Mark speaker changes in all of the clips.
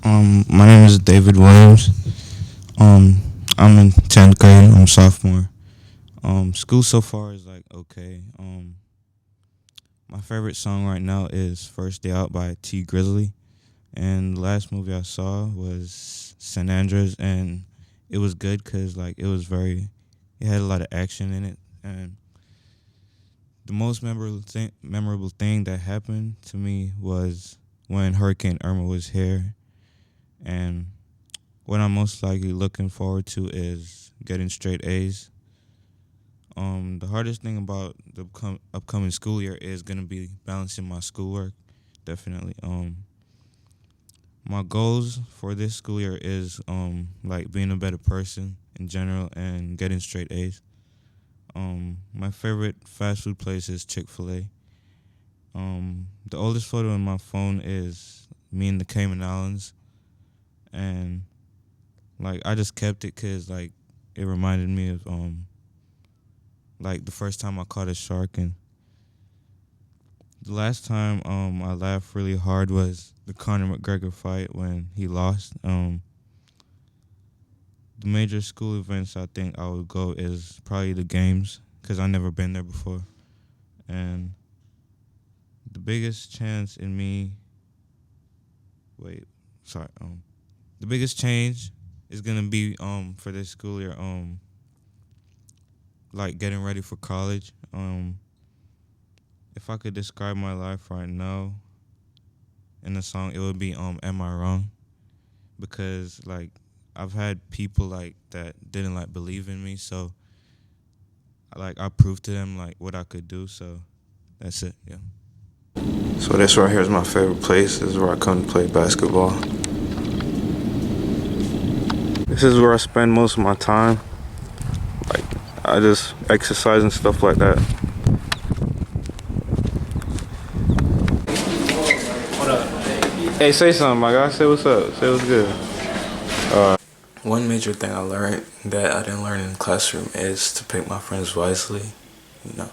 Speaker 1: My name is David Williams. Um, I'm in 10th grade. I'm sophomore. School so far is like okay. My favorite song right now is "First Day Out" by T Grizzly, and the last movie I saw was San Andreas, and it was good because like it had a lot of action in it, and the most memorable thing that happened to me was when Hurricane Irma was here, and what I'm most likely looking forward to is getting straight A's. The hardest thing about the upcoming school year is gonna be balancing my schoolwork. Definitely. My goals for this school year is like being a better person in general and getting straight A's. My favorite fast food place is Chick-fil-A. The oldest photo on my phone is me in the Cayman Islands, and like I just kept it because like it reminded me of like the first time I caught a shark, and the last time I laughed really hard was the Conor McGregor fight when he lost. The major school events I think I would go is probably the games because I never been there before, and the biggest chance in me. Wait, sorry. The biggest change is gonna be for this school year like getting ready for college. If I could describe my life right now in a song, it would be "Am I Wrong?" Because like I've had people like that didn't like believe in me, so like I proved to them like what I could do. So that's it. Yeah. So this right here is my favorite place. This is where I come to play basketball. This is where I spend most of my time. Like I just exercise and stuff like that. What up? Hey, say something, my guy. Say what's up. Say what's good. One major thing I learned that I didn't learn in the classroom is to pick my friends wisely. You know.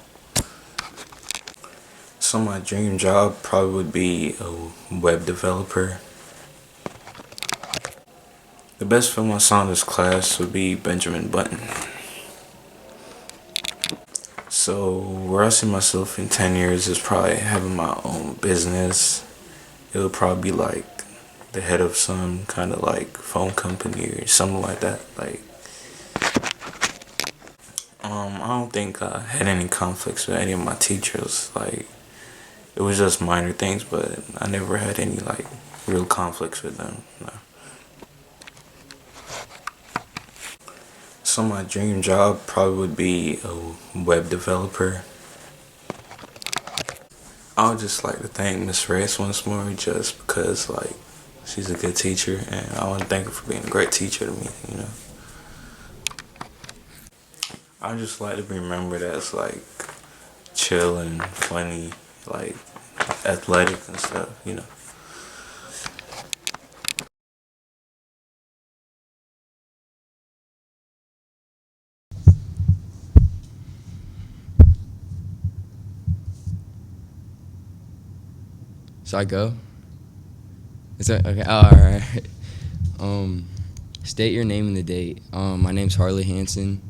Speaker 1: So my dream job probably would be a web developer. The best film I saw in this class would be Benjamin Button. So where I see myself in 10 years is probably having my own business. It would probably be like the head of some kind of like phone company or something like that. Like, I don't think I had any conflicts with any of my teachers. Like, it was just minor things, but I never had any like real conflicts with them. No. So my dream job probably would be a web developer. I would just like to thank Miss Reyes once more just because like she's a good teacher and I want to thank her for being a great teacher to me, you know. I just like to be remembered as like chill and funny, like athletic and stuff, you know.
Speaker 2: So I go? Is that okay? Oh, all right. Um, State your name and the date. My name's Harley Hansen.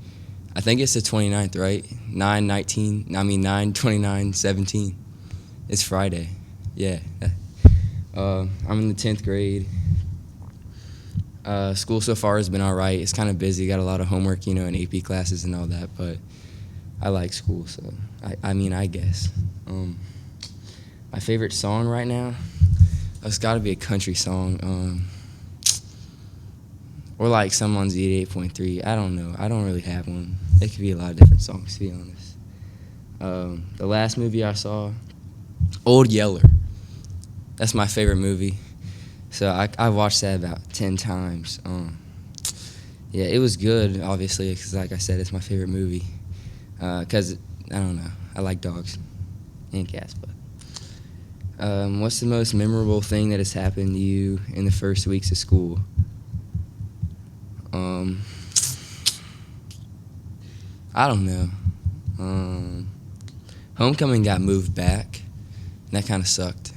Speaker 2: I think it's the 29th, right? 9/29/17. It's Friday. Yeah. I'm in the 10th grade. School so far has been all right. It's kind of busy. Got a lot of homework, and AP classes and all that, but I like school, so I guess. My favorite song right now, it's got to be a country song, or like some on Z88.3. I don't know. I don't really have one. It could be a lot of different songs, to be honest. The last movie I saw, Old Yeller. That's my favorite movie. So I watched that about 10 times. Yeah, it was good, obviously, because like I said, it's my favorite movie. Because, I don't know, I like dogs and cats, but. What's the most memorable thing that has happened to you in the first weeks of school? I don't know. Homecoming got moved back, and that kind of sucked.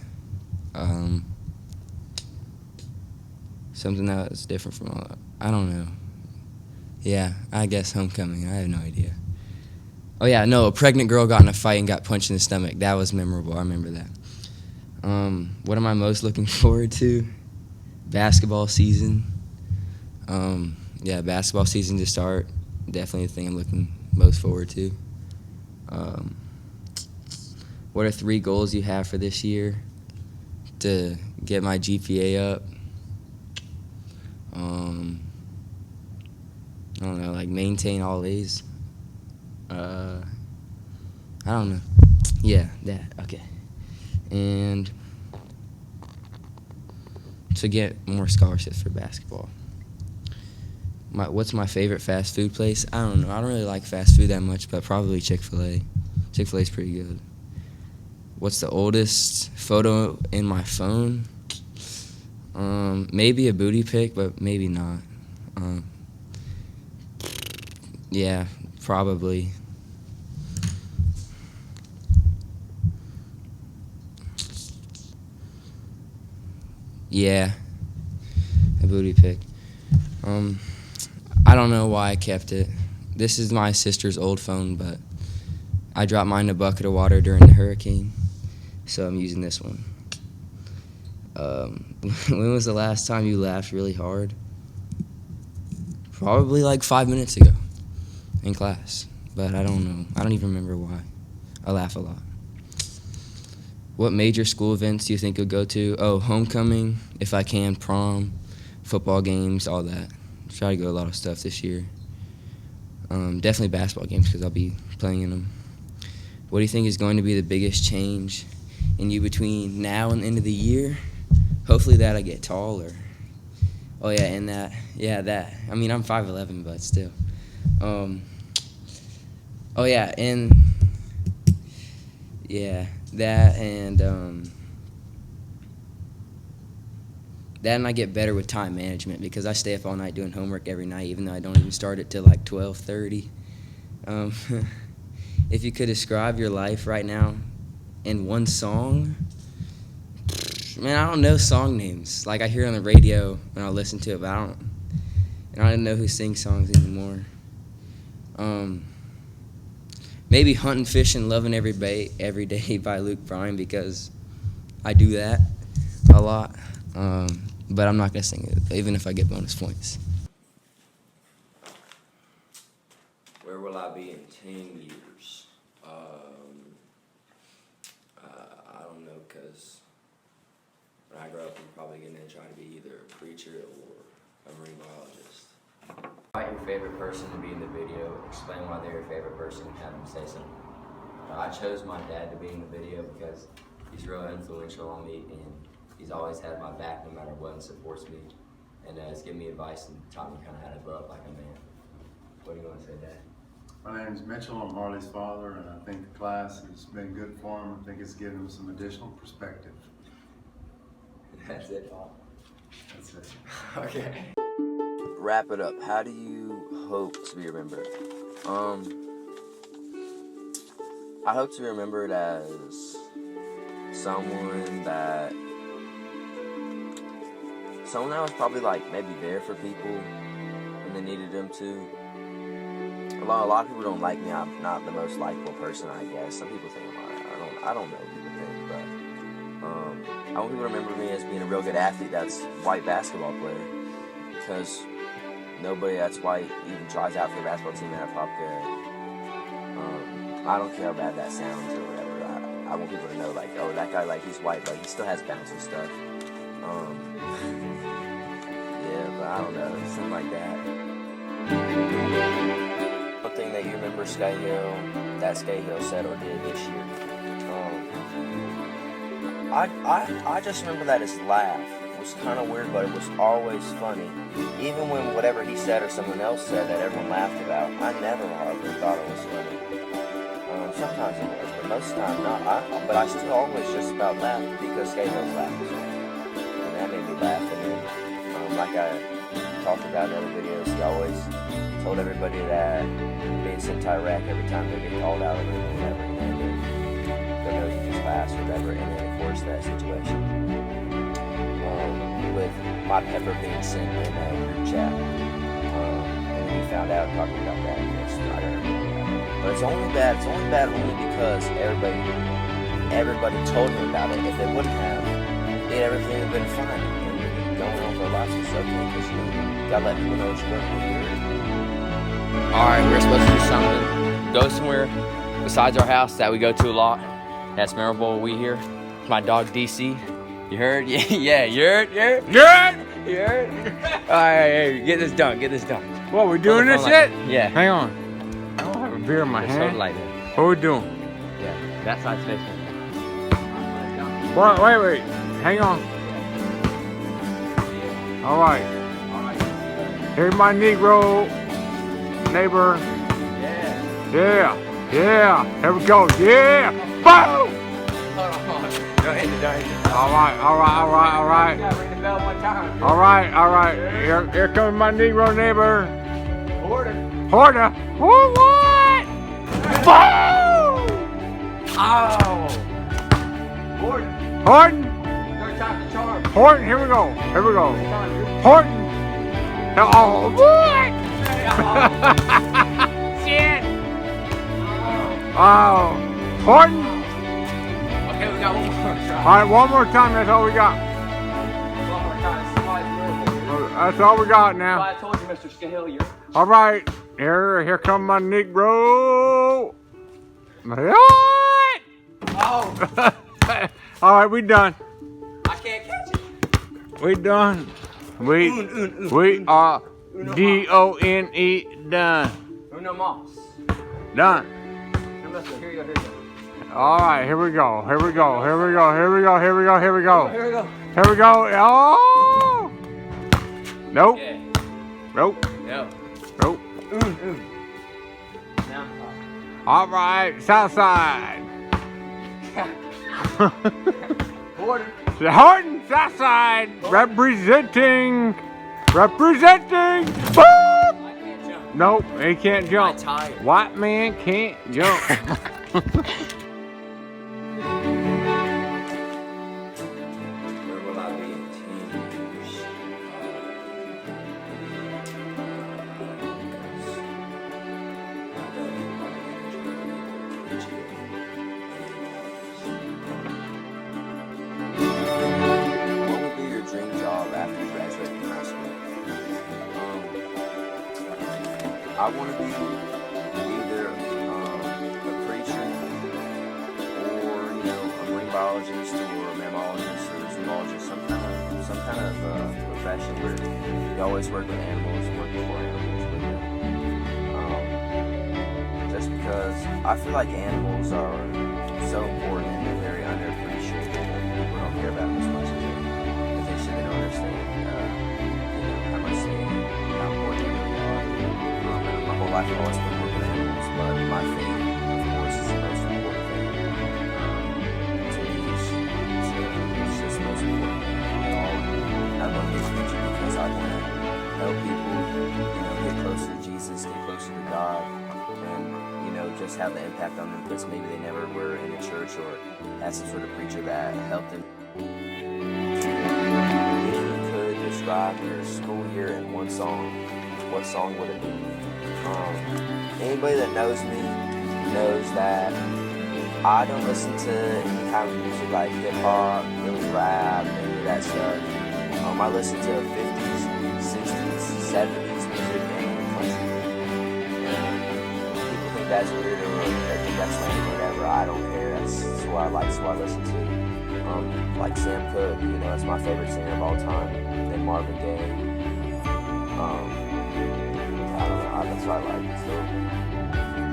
Speaker 2: Something that was different from all. I don't know. Yeah, I guess homecoming. I have no idea. Oh yeah, no, a pregnant girl got in a fight and got punched in the stomach. That was memorable. I remember that. What am I most looking forward to? Basketball season. Yeah, basketball season to start. Definitely the thing I'm looking most forward to. What are 3 goals you have for this year? To get my GPA up. I don't know, like maintain all A's. I don't know. Yeah, that. Okay. And to get more scholarships for basketball. What's my favorite fast food place? I don't know. I don't really like fast food that much, but probably Chick-fil-A. Chick-fil-A's pretty good. What's the oldest photo in my phone? Maybe a booty pic, but maybe not. Yeah, probably. Yeah, a booty pic. I don't know why I kept it. This is my sister's old phone, but I dropped mine in a bucket of water during the hurricane, so I'm using this one. When was the last time you laughed really hard? Probably like 5 minutes ago in class, but I don't know. I don't even remember why. I laugh a lot. What major school events do you think you'll go to? Oh, homecoming, if I can, prom, football games, all that. Try to go to a lot of stuff this year. Definitely basketball games because I'll be playing in them. What do you think is going to be the biggest change in you between now and the end of the year? Hopefully that I get taller. Oh yeah, and that. Yeah, that. I mean, I'm 5'11", but still. Oh yeah, and yeah, that and I get better with time management because I stay up all night doing homework every night, even though I don't even start it till like 12:30. If you could describe your life right now in one song, man, I don't know song names. Like I hear it on the radio and I'll listen to it, but I don't know who sings songs anymore. Maybe Hunting, Fishing, Loving Every Day by Luke Bryan because I do that a lot. But I'm not going to sing it, even if I get bonus points. Where will I be in 10 years? I don't know, because when I grow up, I'm probably going to try to be either a preacher or a marine biologist. Invite your favorite person to be in the video. Explain why they're your favorite person and have them say something. I chose my dad to be in the video because he's real influential on me and he's always had my back no matter what and supports me and has given me advice and taught me kind of how to grow up like a man. What do you want to say, Dad?
Speaker 3: My name is Mitchell. I'm Harley's father, and I think the class has been good for him. I think it's given him some additional perspective.
Speaker 2: That's it, Paul.
Speaker 3: That's it.
Speaker 2: Okay. Wrap it up. How do you hope to be remembered? I hope to be remembered as someone that was probably like maybe there for people when they needed them to. A lot of people don't like me. I'm not the most likable person, I guess. Some people think I don't know what people think, but I want people to remember me as being a real good athlete that's a white basketball player, because nobody that's white even tries out for the basketball team at Popka. I don't care how bad that sounds or whatever. I want people to know, like, oh, that guy, like, he's white, but he still has bounce and stuff. Yeah, but I don't know, something like that. One thing that you remember that Scahill said or did this year. I just remember that his laugh was kind of weird, but it was always funny. Even when whatever he said or someone else said that everyone laughed about, I never hardly thought it was funny. Sometimes it was, but most of the time not. But I still always just about laughed because Scahill's laugh was funny. And that made me laugh. And then, like I talked about in other videos, he always told everybody that being sent to Iraq every time they get called out of the room or whatever, and then go to his class or whatever, and then of course that situation. with my pepper being sent in a group chat. And we found out talking about that. Yes, I don't remember that. But it's only bad. It's only bad only because everybody told him about it. If they wouldn't have, everything would have been fine. And we'd be going on with our lives. It's okay because you gotta let people know what you're working with. Alright, we're supposed to do something. Go somewhere besides our house that we go to a lot. That's memorable. We here. My dog DC. You heard? Yeah, you heard? You heard? Alright, hey, get this done.
Speaker 4: What, we doing this yet?
Speaker 2: Yeah.
Speaker 4: Hang on. I don't have a beer in my
Speaker 2: Just hold it
Speaker 4: hand.
Speaker 2: like that.
Speaker 4: What we doing?
Speaker 2: Yeah, that side's facing.
Speaker 4: Wait. Hang on. All right. Here's my Negro neighbor. Yeah. Here we go. Yeah. Boom.
Speaker 2: Don't end it.
Speaker 4: All right.
Speaker 2: Gotta ring the bell one time.
Speaker 4: All right. Here comes my Negro neighbor. Horta. What? Boom.
Speaker 2: Oh!
Speaker 4: Horton.
Speaker 2: Third time's the charm.
Speaker 4: Horton. Here we go. Horton. Oh, what? Shit. Oh. Horton.
Speaker 2: Okay, we got one more try.
Speaker 4: All right, one more time. That's all we got.
Speaker 2: One more time. Somebody's miracle.
Speaker 4: That's all we got now.
Speaker 2: Well, I told you, Mr. Skahillier.
Speaker 4: All right. Here come my Negro. What?
Speaker 2: Oh!
Speaker 4: All right, we done.
Speaker 2: I can't catch it.
Speaker 4: We done. We are DONE done.
Speaker 2: Uno mas.
Speaker 4: Done.
Speaker 2: Here you go.
Speaker 4: All right, here we go.
Speaker 2: Here we go.
Speaker 4: Oh! Nope.
Speaker 2: Yeah.
Speaker 4: Nope.
Speaker 2: No.
Speaker 4: Nope.
Speaker 2: Now.
Speaker 4: All right, south side. The Horton south side representing. Boom!
Speaker 2: I can't jump.
Speaker 4: Nope, he can't jump.
Speaker 2: I'm tired.
Speaker 4: White man can't jump.
Speaker 2: Where will I be in 10 years? What would be your dream job after you graduate from high school? I want to be either a preacher or, a marine biologist or a mammologist or a zoologist, some kind of profession where you always work with animals and working for animals with them. Just because I feel like animals are so important and they're very underappreciated and people don't care about them as much as they should. They don't understand how much how important they really are. My whole life I've always been working with animals, but my faith, of course, is the most important thing. To me, it's just the most important thing of all. I want to be a preacher because I want to help people, get closer to Jesus, get closer to God, and, just have the impact on them because maybe they never were in a church or had some sort of preacher that helped them. If you could describe your school year in one song, what song would it be? Anybody that knows me knows that I don't listen to any kind of music like hip-hop, really rap, any of that stuff. I listen to 50s, 60s, 70s music and country. And people think that's weird or they think that's lame or whatever. I don't care. That's what I like. That's what I listen to. Like Sam Cooke, that's my favorite singer of all time. Then Marvin Gaye. I don't know. That's what I like. So,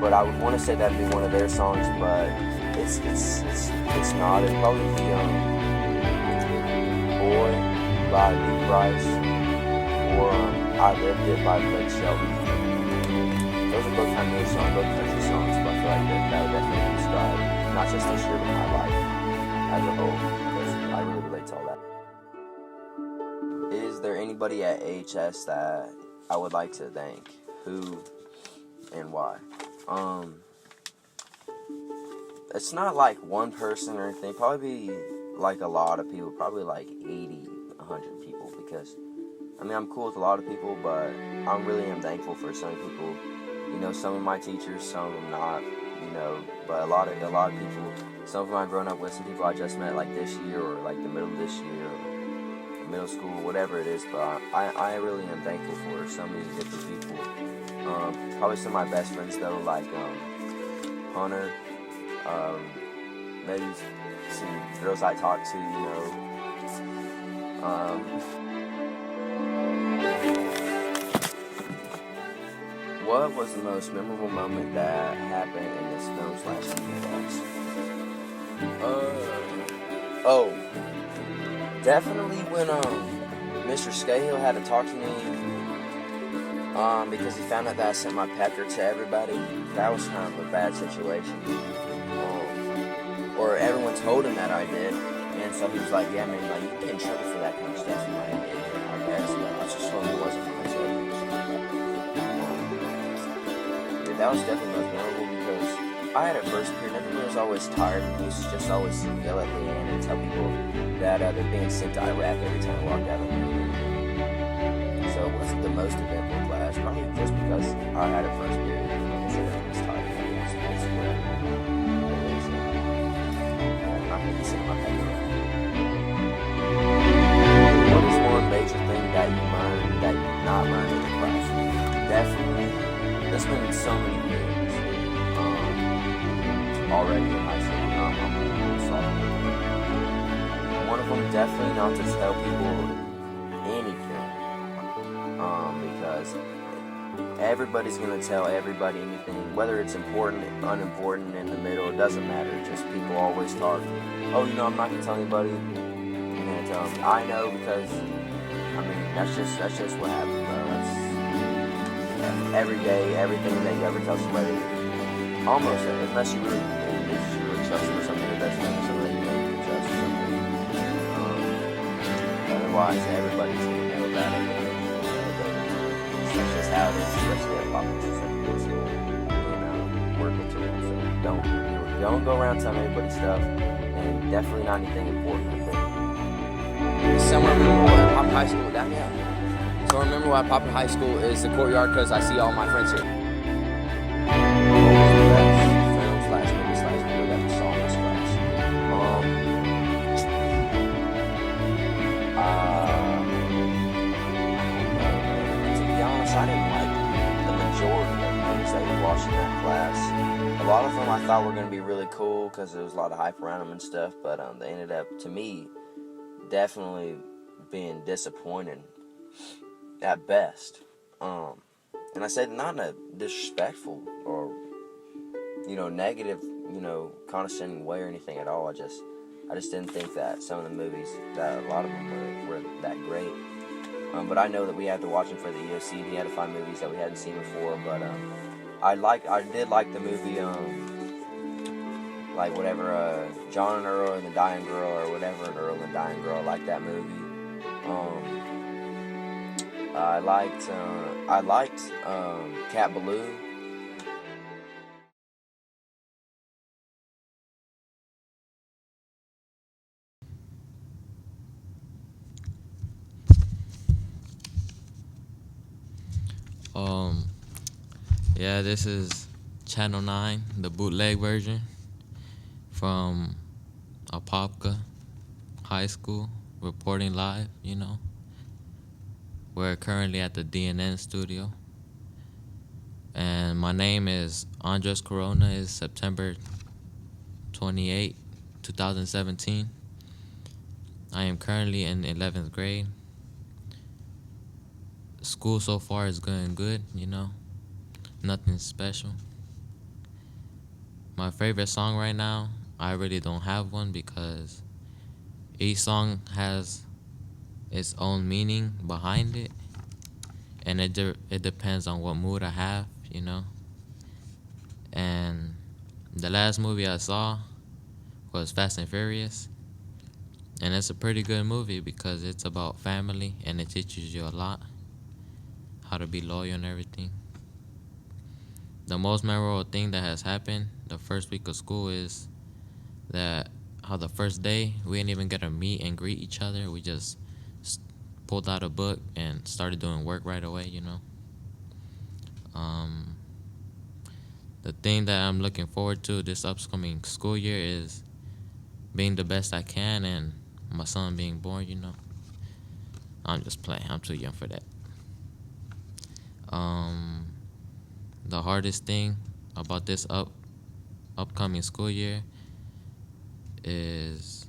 Speaker 2: but I would want to say that'd be one of their songs, but it's not. It'd probably be Boy by Lee Price or I Lived It by Blake Shelton. Those are both kind of new songs, both country songs, but I feel like that would definitely describe not just this year, but my life as a whole, because I really relate to all that. Is there anybody at AHS that I would like to thank? Who and why? It's not like one person or anything. Probably be like a lot of people. Probably like 80.
Speaker 5: 100 people, because I mean, I'm cool with a lot of people, but I really am thankful for some people. You know, some of my teachers, some of them not. You know, but a lot of people. Some of them I've grown up with, some people I just met like this year, or like the middle of this year, or middle school, whatever it is. But I really am thankful for so many different people. Probably some of my best friends though, like Hunter, maybe some girls I talk to. You know. What was the most memorable moment that happened in this film/movie class? Oh, definitely when Mr. Scahill had to talk to me because he found out that I sent my pecker to everybody. That was kind of a bad situation. Or everyone told him that I did, and so he was like, "Yeah, man, like you can get in trouble for that kind of stuff." I'm like, "I guess, but I just told him it wasn't my stuff." That was definitely most memorable because I had a first period, everyone was always tired, and he used to just always yell at Leanne and tell people that they're being sent to Iraq every time I walked out of the room. So it wasn't the most eventful class, probably just because I had a first period, and like I said, everyone was tired, and it was whatever. I think he said my paper. What is one major thing that you learned that you did not learn in the class? Definitely. There's been so many things already in high school. One of them definitely not to tell people anything, because everybody's gonna tell everybody anything, whether it's important, unimportant, in the middle. It doesn't matter. Just people always talk. Oh, you know, I'm not gonna tell anybody. I'm gonna tell them. I know because I mean that's just what happens. Every day, everything that you ever tell somebody, almost, unless you really trust them or something, or that's something that you really trust or something. Otherwise, everybody's gonna know about it. That's just how it is, especially at public school. You know, work with people. So don't go around telling everybody stuff, and definitely not anything important. Somewhere memorable at Pop High School, down here. So I remember why I popped in high school is the courtyard because I see all my friends here. To be honest, I didn't like the majority of things that we watched in that class. A lot of them I thought were going to be really cool because there was a lot of hype around them and stuff, but they ended up, to me, definitely being disappointing at best. And I said not in a disrespectful or, negative, condescending way or anything at all. I just didn't think that some of the movies, that a lot of them were that great. But I know that we had to watch them for the EOC, and we had to find movies that we hadn't seen before. But I did like the movie, John and Earl and the Dying Girl, or whatever, and Earl and the Dying Girl. I liked that movie. I liked Cat Ballou.
Speaker 6: Yeah, this is Channel 9, the bootleg version from Apopka High School, reporting live, We're currently at the DNN studio. And my name is Andres Corona. Is September 28, 2017. I am currently in 11th grade. School so far is going good, Nothing special. My favorite song right now, I really don't have one because each song has its own meaning behind it, and it depends on what mood I have, And the last movie I saw was Fast and Furious, and it's a pretty good movie because it's about family and it teaches you a lot, how to be loyal and everything. The most memorable thing that has happened the first week of school is that how the first day we didn't even get to meet and greet each other. We just pulled out a book and started doing work right away, Um, the thing that I'm looking forward to this upcoming school year is being the best I can and my son being born. I'm just playing. I'm too young for that. Um, the hardest thing about this upcoming school year is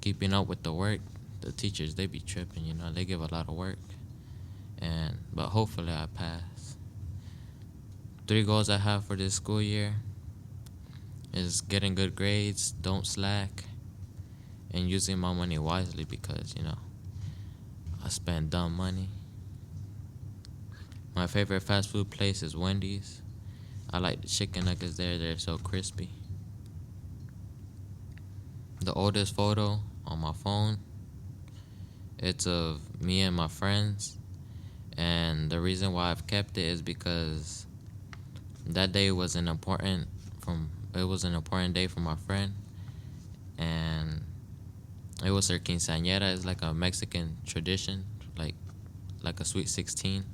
Speaker 6: keeping up with the work. The teachers, they be tripping, they give a lot of work. But hopefully I pass. 3 goals I have for this school year is getting good grades, don't slack, and using my money wisely because, I spend dumb money. My favorite fast food place is Wendy's. I like the chicken nuggets there. They're so crispy. The oldest photo on my phone, it's of me and my friends. And the reason why I've kept it is because that day was an important day for my friend. And it was her quinceañera. It's like a Mexican tradition, like a sweet 16.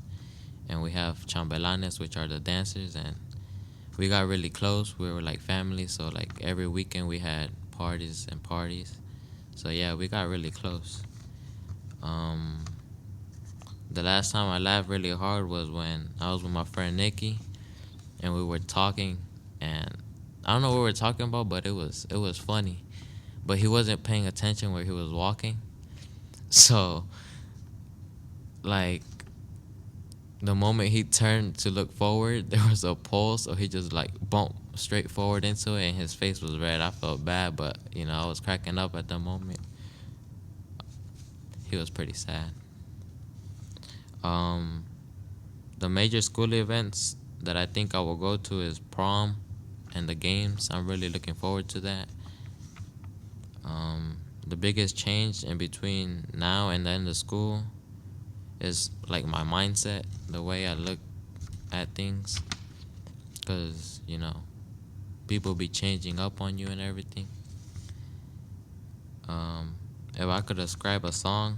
Speaker 6: And we have chambelanes, which are the dancers, and we got really close. We were like family, so like every weekend we had parties. So yeah, we got really close. The last time I laughed really hard was when I was with my friend Nikki, and we were talking, and I don't know what we were talking about, but it was funny. But he wasn't paying attention where he was walking, so like the moment he turned to look forward, there was a pole, so he just like bumped straight forward into it, and his face was red. I felt bad, but I was cracking up at the moment. He was pretty sad. The major school events that I think I will go to is prom and the games. I'm really looking forward to that. The biggest change in between now and the end of school is like my mindset, the way I look at things, because people be changing up on you and everything. If I could describe a song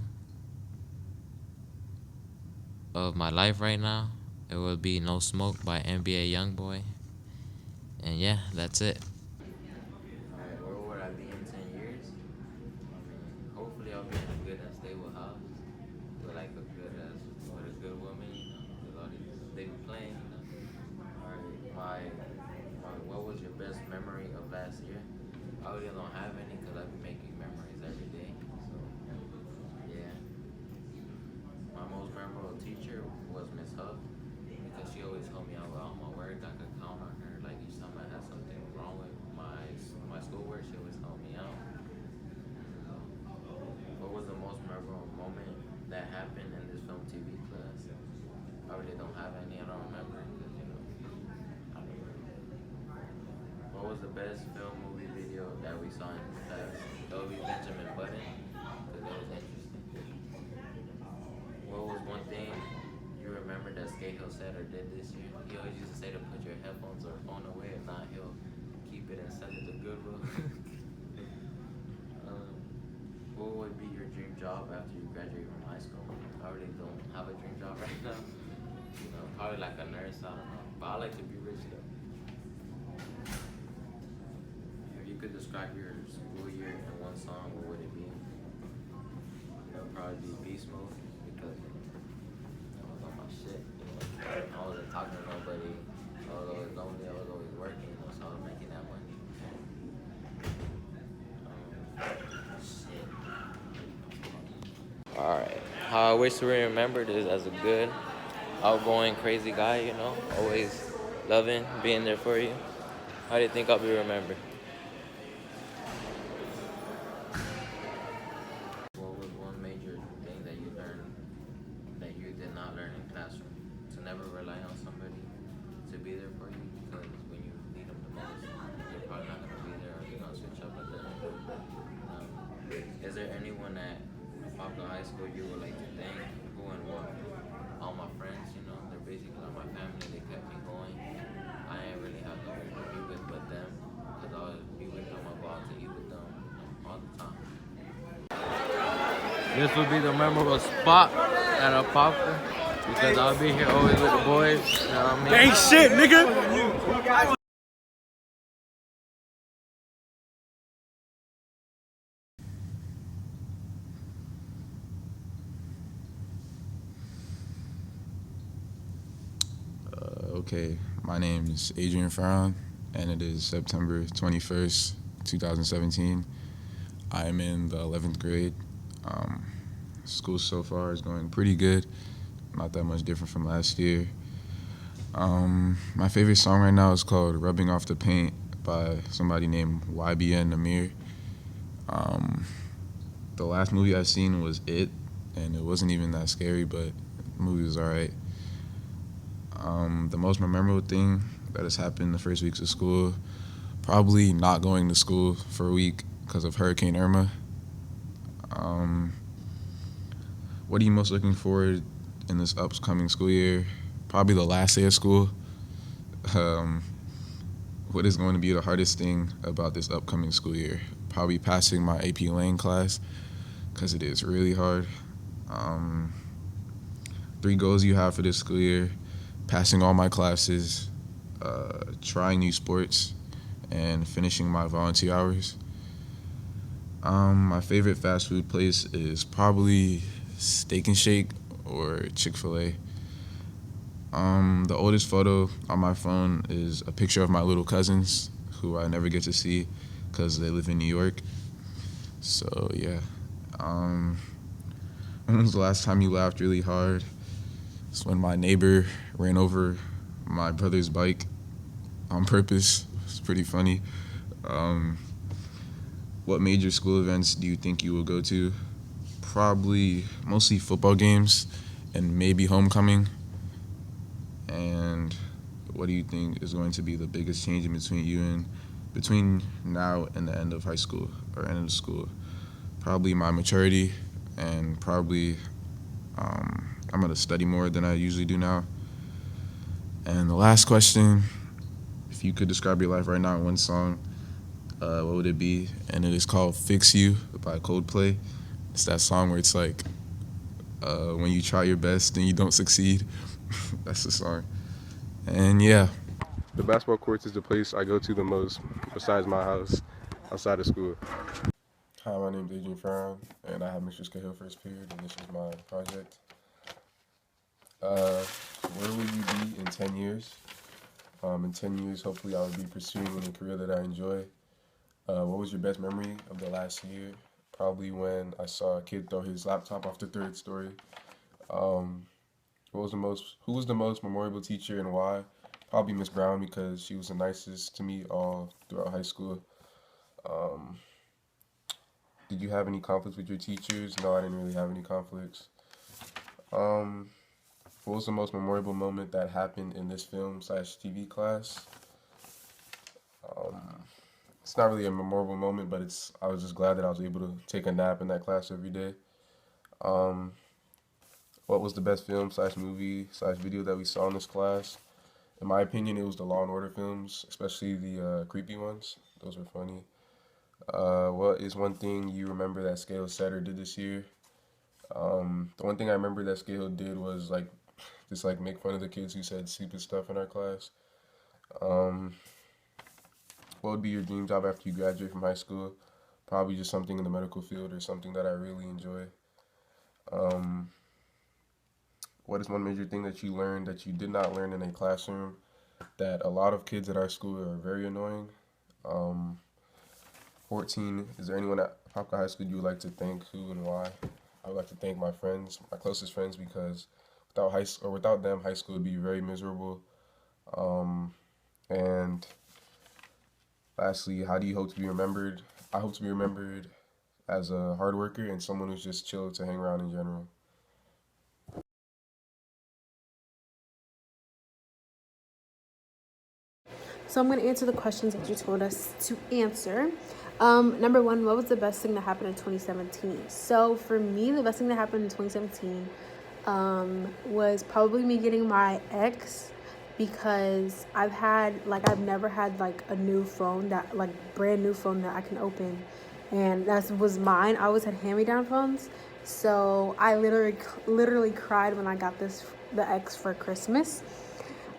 Speaker 6: of my life right now, it would be No Smoke by NBA Youngboy. And yeah, that's it. Alright, where would I be in 10 years? Hopefully I'll be in a good and stable house with like with a good woman, with all these they be playing, Alright, what was your best memory of last year? I really don't have any because I've been making memories every day. So yeah. My most memorable teacher was Miss Huff because she always helped me out with all my work. I could count on her. Like each time I had something wrong with my schoolwork, she always helped me out. What was the most memorable moment that happened in this film TV class? I really don't have any. I don't remember because I don't remember. What was the best film movie video that we saw in class? That would be Benjamin Button because it was interesting. What was one thing you remember that Scahill said or did this year? He always used to say to put your headphones or phone away. If not, he'll keep it and send it to Goodwill. What would be your dream job after you graduate from high school? I really don't have a dream job right now. Probably like a nurse. I don't know. But I like to be rich though. If you could describe your school year in one song, what would it be? It would probably be Beast Mode because I was on my shit. I wasn't talking to nobody. I was always lonely. I was always working. So I was making that money. Shit. Alright. How I wish to be remembered is as a good, outgoing, crazy guy, always loving, being there for you. How do you think I'll be remembered? What was one major thing that you learned that you did not learn in classroom? To never rely on somebody to be there for you, because when you need them the most, they're probably not going to be there or they're going to switch up at the end. Is there anyone at Poplar High School you would like to thank? Who and what? All my friends, they're basically like my family. They kept me going. I ain't really have nobody to be with but them, because I always be with them. I go out to eat with them all the time. This will be the memorable spot at a popper because I'll be here always with the boys. You know what I mean?
Speaker 4: Ain't shit, nigga.
Speaker 7: Okay, my name is Adrian Farron, and it is September 21st, 2017. I am in the 11th grade. School so far is going pretty good, not that much different from last year. My favorite song right now is called Rubbing Off the Paint by somebody named YBN Amir. The last movie I've seen was It, and it wasn't even that scary, but the movie was alright. The most memorable thing that has happened the first weeks of school, probably not going to school for a week because of Hurricane Irma. What are you most looking forward in this upcoming school year? Probably the last day of school. What is going to be the hardest thing about this upcoming school year? Probably passing my AP Lang class because it is really hard. 3 goals you have for this school year: passing all my classes, trying new sports, and finishing my volunteer hours. My favorite fast food place is probably Steak and Shake or Chick-fil-A. The oldest photo on my phone is a picture of my little cousins who I never get to see because they live in New York. So yeah. When was the last time you laughed really hard? It's when my neighbor ran over my brother's bike on purpose. It's pretty funny. What major school events do you think you will go to? Probably mostly football games and maybe homecoming. And what do you think is going to be the biggest change in between now and the end of high school or end of school? Probably my maturity, and probably I'm going to study more than I usually do now. And the last question, if you could describe your life right now in one song, what would it be? And it is called Fix You by Coldplay. It's that song where it's like, when you try your best and you don't succeed. That's the song. And yeah.
Speaker 8: The basketball courts is the place I go to the most besides my house, outside of school.
Speaker 7: Hi, my name is Adrian Farron, and I have Mr. Cahill first period, and this is my project. Where will you be in 10 years? In 10 years, hopefully I will be pursuing a career that I enjoy. What was your best memory of the last year? Probably when I saw a kid throw his laptop off the 3rd story. Who was the most memorable teacher and why? Probably Miss Brown, because she was the nicest to me all throughout high school. Did you have any conflicts with your teachers? No, I didn't really have any conflicts. What was the most memorable moment that happened in this film/TV class? It's not really a memorable moment, but I was just glad that I was able to take a nap in that class every day. What was the best film/movie/video that we saw in this class? In my opinion, it was the Law and Order films, especially the creepy ones. Those were funny. What is one thing you remember that Scale said or did this year? The one thing I remember that Scale did was just make fun of the kids who said stupid stuff in our class. What would be your dream job after you graduate from high school? Probably just something in the medical field or something that I really enjoy. What is one major thing that you learned that you did not learn in a classroom that a lot of kids at our school are very annoying? 14, is there anyone at Popka High School you would like to thank, who and why? I would like to thank my friends, my closest friends, because without them, high school would be very miserable. And lastly, how do you hope to be remembered? I hope to be remembered as a hard worker and someone who's just chill to hang around in general.
Speaker 9: So I'm going to answer the questions that you told us to answer. Number 1, what was the best thing that happened in 2017? So for me, the best thing that happened in 2017 was probably me getting my ex, because I've never had a new phone brand new phone that I can open, and that was mine. I always had hand-me-down phones, So I literally cried when I got the X for Christmas.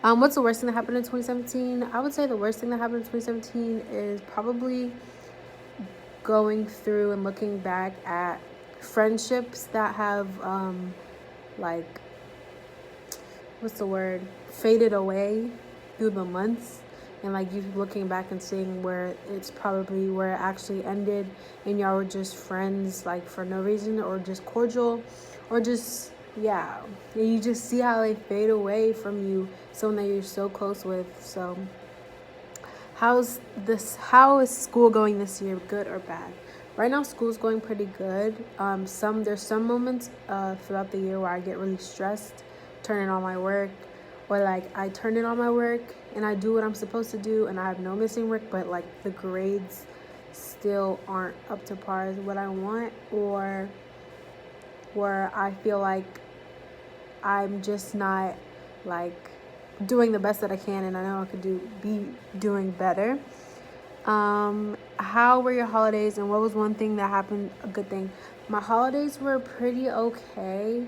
Speaker 9: What's the worst thing that happened in 2017? I would say the worst thing that happened in 2017 is probably going through and looking back at friendships that have like, what's the word, faded away through the months, and like you looking back and seeing where it's probably where it actually ended and y'all were just friends like for no reason, or just cordial, or just, yeah, and you just see how they fade away from you, someone that you're so close with. So how is school going this year, good or bad? Right now school's going pretty good. There's some moments throughout the year where I get really stressed turning on my work, or like I turn in on my work and I do what I'm supposed to do and I have no missing work, but like the grades still aren't up to par as what I want, or where I feel like I'm just not like doing the best that I can, and I know I could be doing better. How were your holidays, and what was one thing that happened, a good thing? My holidays were pretty okay.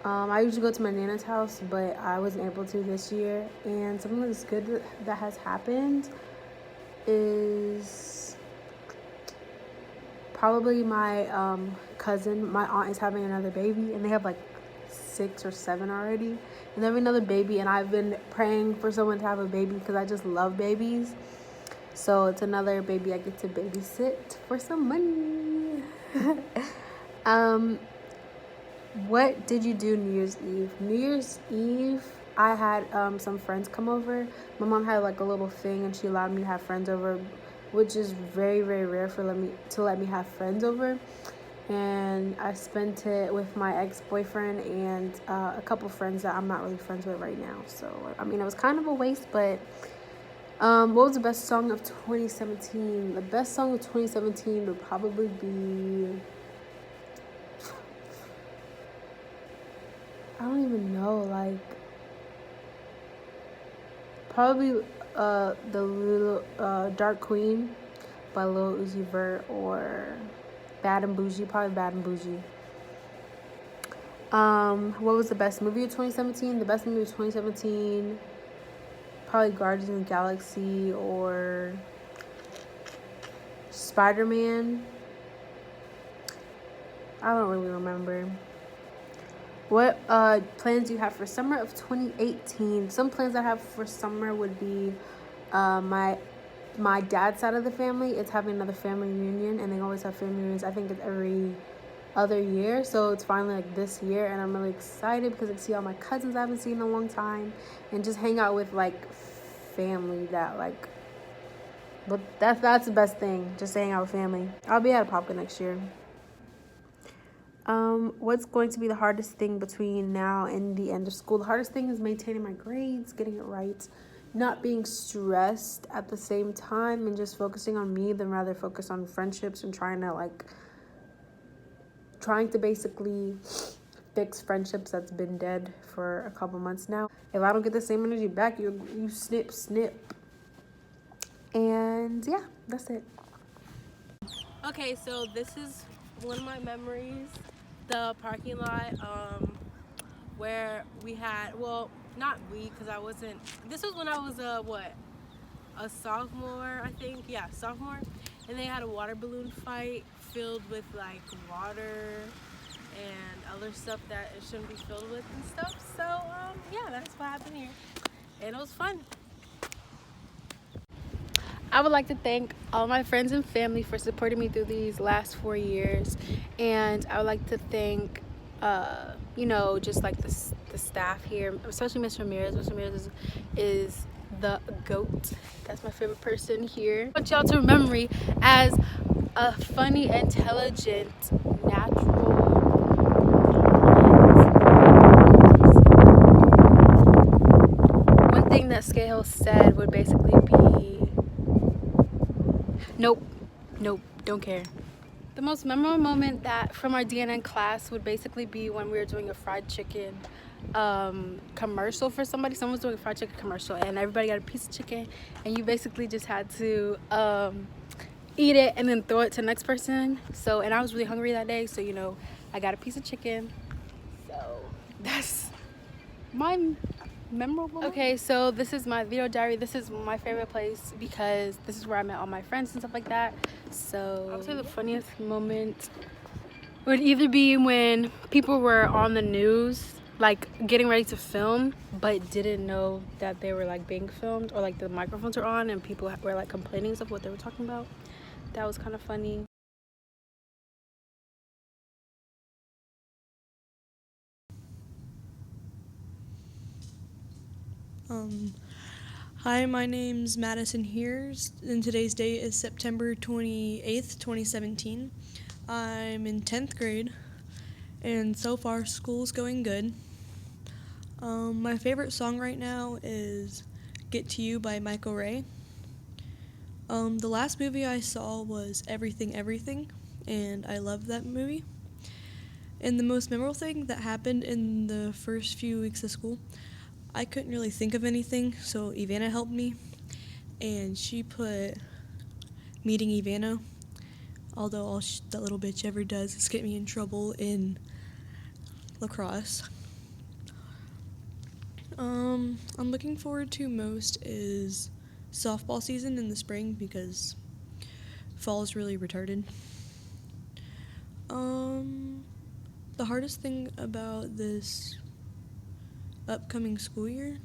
Speaker 9: I usually go to my Nana's house, but I wasn't able to this year. And something that's good that has happened is probably my cousin. My aunt is having another baby, and they have like 6 or 7 already, and they have another baby. And I've been praying for someone to have a baby because I just love babies. So it's another baby I get to babysit for some money. What did you do New Year's Eve? New Year's Eve, I had some friends come over. My mom had like a little thing, and she allowed me to have friends over, which is very, very rare for let me have friends over. And I spent it with my ex-boyfriend and a couple friends that I'm not really friends with right now. So I mean, it was kind of a waste, but what was the best song of 2017? The best song of 2017 would probably be, I don't even know, like probably the little Dark Queen by Lil Uzi Vert, or Bad and Bougie, probably Bad and Bougie. What was the best movie of 2017? The best movie of 2017, probably Guardians of the Galaxy or Spider-Man. I don't really remember. What plans do you have for summer of 2018? Some plans I have for summer would be my dad's side of the family is having another family reunion, and they always have family reunions. I think it's every other year, so it's finally like this year, and I'm really excited because I see all my cousins I haven't seen in a long time, and just hang out with like family that like, but that's the best thing, just hang out with family. I'll be at a Popka next year. What's going to be the hardest thing between now and the end of school? The hardest thing is maintaining my grades, getting it right, not being stressed at the same time, and just focusing on me than rather focus on friendships and trying to basically fix friendships that's been dead for a couple months now. If I don't get the same energy back, you snip. And yeah, that's it. Okay, so this is one of my memories, the parking lot where we had, well, not we, because I wasn't, this was when I was a sophomore, I think. Yeah, sophomore. And they had a water balloon fight filled with like water and other stuff that it shouldn't be filled with and stuff. So yeah, that's what happened here, and it was fun. I would like to thank all my friends and family for supporting me through these last 4 years, and I would like to thank just like the staff here, especially Miss Ramirez. Miss Ramirez is the GOAT. That's my favorite person here. I want y'all to remember me as a funny, intelligent, natural. One thing that Scale said would basically be, nope, don't care. The most memorable moment that from our DNN class would basically be when we were doing a fried chicken commercial for somebody. Someone was doing a fried chicken commercial, and everybody got a piece of chicken, and you basically just had to eat it and then throw it to the next person. So, and I was really hungry that day, so I got a piece of chicken. So that's my memorable. Okay, so this is my video diary. This is my favorite place because this is where I met all my friends and stuff like that. So I would say the funniest moment would either be when people were on the news, like getting ready to film, but didn't know that they were like being filmed, or like the microphones are on and people were like complaining of what they were talking about. That was kind of funny.
Speaker 10: Hi, my name's Madison Hears, and today's date is September 28th, 2017. I'm in 10th grade, and so far school's going good. My favorite song right now is Get to You by Michael Ray. The last movie I saw was Everything Everything, and I loved that movie. And the most memorable thing that happened in the first few weeks of school, I couldn't really think of anything, so Ivana helped me, and she put meeting Ivana, although all that little bitch ever does is get me in trouble in lacrosse. I'm looking forward to most is softball season in the spring because fall is really retarded. The hardest thing about this upcoming school year,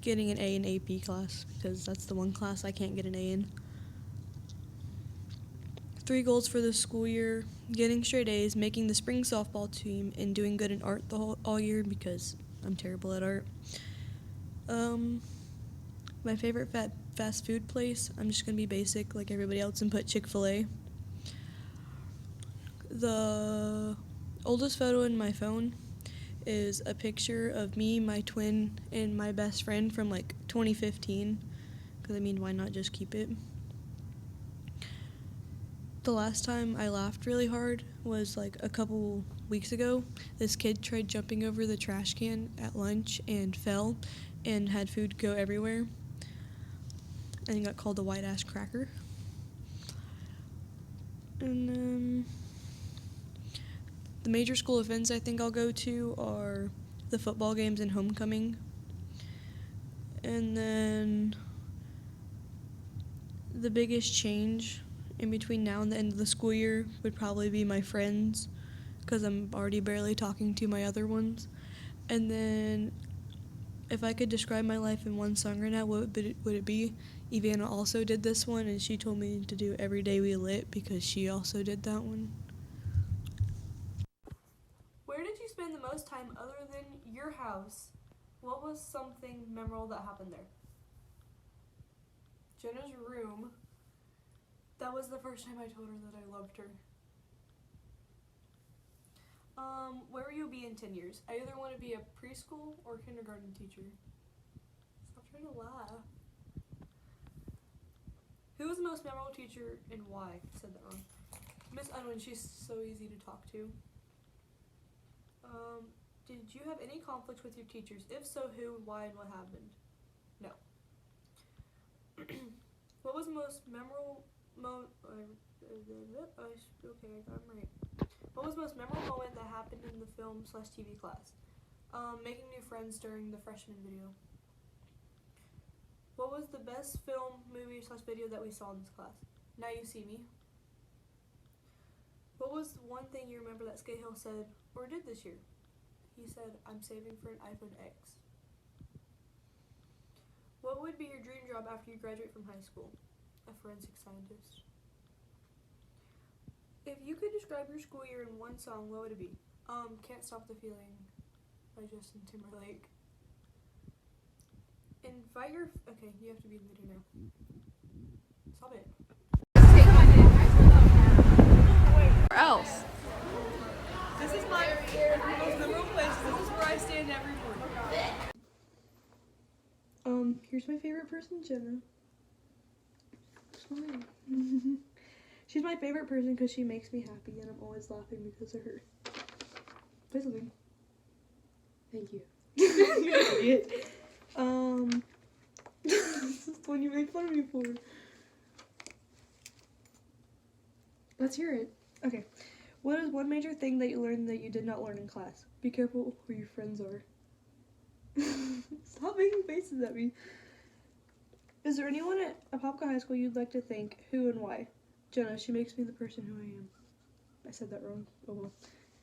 Speaker 10: getting an A in AP class because that's the one class I can't get an A in. 3 goals for this school year: getting straight A's, making the spring softball team, and doing good in art all year because I'm terrible at art. My favorite fast food place, I'm just gonna be basic like everybody else and put Chick-fil-A. The oldest photo in my phone is a picture of me, my twin, and my best friend from like 2015, because I mean, why not just keep it? The last time I laughed really hard was like a couple weeks ago. This kid tried jumping over the trash can at lunch and fell and had food go everywhere, and he got called a white-ass cracker. And then the major school events I think I'll go to are the football games and homecoming. And then the biggest change in between now and the end of the school year would probably be my friends, because I'm already barely talking to my other ones. And then if I could describe my life in one song right now, what would it be? Ivana also did this one, and she told me to do Every Day We Lit because she also did that one. Where did you spend the most time other than your house? What was something memorable that happened there? Jenna's room. That was the first time I told her that I loved her. Where will you be in 10 years? I either want to be a preschool or kindergarten teacher. Stop trying to laugh. Who was the most memorable teacher and why? I said that wrong. Miss Unwin, she's so easy to talk to. Did you have any conflicts with your teachers? If so, who, why, and what happened? No. What was the most memorable okay, I got them right. What was the most memorable moment that happened in the film/TV class? Making new friends during the freshman video. What was the best film, movie/video that we saw in this class? Now You See Me. What was one thing you remember that Scahill said or did this year? He said, I'm saving for an iPhone X. What would be your dream job after you graduate from high school? A forensic scientist. If you could describe your school year in one song, what would it be? Can't Stop the Feeling by Justin Timberlake. Invite your... Okay, you have to be in the video now. Stop it.
Speaker 9: Where else?
Speaker 10: This is my most memorable place. This is where I stand every morning. Here's my favorite person, Jenna. Smile. She's my favorite person because she makes me happy, and I'm always laughing because of her. Say something. Thank you. You idiot. This is the one you make fun of me for.
Speaker 9: Let's hear it.
Speaker 10: Okay. What is one major thing that you learned that you did not learn in class? Be careful who your friends are. Stop making faces at me. Is there anyone at Apopka High School you'd like to thank? Who and why? Jenna, she makes me the person who I am. I said that wrong. Oh well.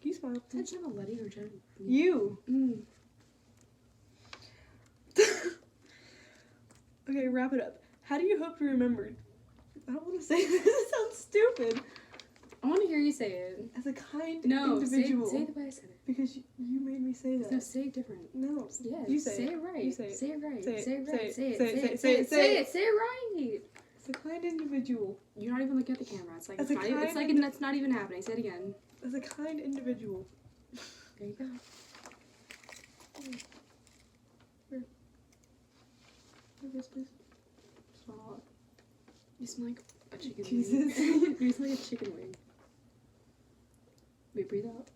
Speaker 10: Can you smile?
Speaker 9: Did Jenna Letty or Jenna?
Speaker 10: You. Okay, wrap it up. How do you hope you're remembered? I don't want to say this. It sounds stupid.
Speaker 9: I want to hear you say it.
Speaker 10: As a kind
Speaker 9: No,
Speaker 10: individual.
Speaker 9: say it the way I said it.
Speaker 10: Because you made me say that.
Speaker 9: No, say it different.
Speaker 10: No.
Speaker 9: Yes.
Speaker 10: You say
Speaker 9: it right.
Speaker 10: You say it.
Speaker 9: Say it right.
Speaker 10: Say it.
Speaker 9: Say it right.
Speaker 10: Say it.
Speaker 9: Say it.
Speaker 10: Say it. Say it.
Speaker 9: Say it right.
Speaker 10: As a kind individual.
Speaker 9: You're not even looking at the camera. It's like
Speaker 10: As
Speaker 9: it's
Speaker 10: a
Speaker 9: not, even, it's
Speaker 10: kind
Speaker 9: like it's not even happening. Say it again.
Speaker 10: As a kind individual.
Speaker 9: There you go.
Speaker 10: Here. Have this, please. Smell a lot.
Speaker 9: You smell like a chicken
Speaker 10: Jesus.
Speaker 9: wing. You smell like a chicken wing. Wait, breathe out.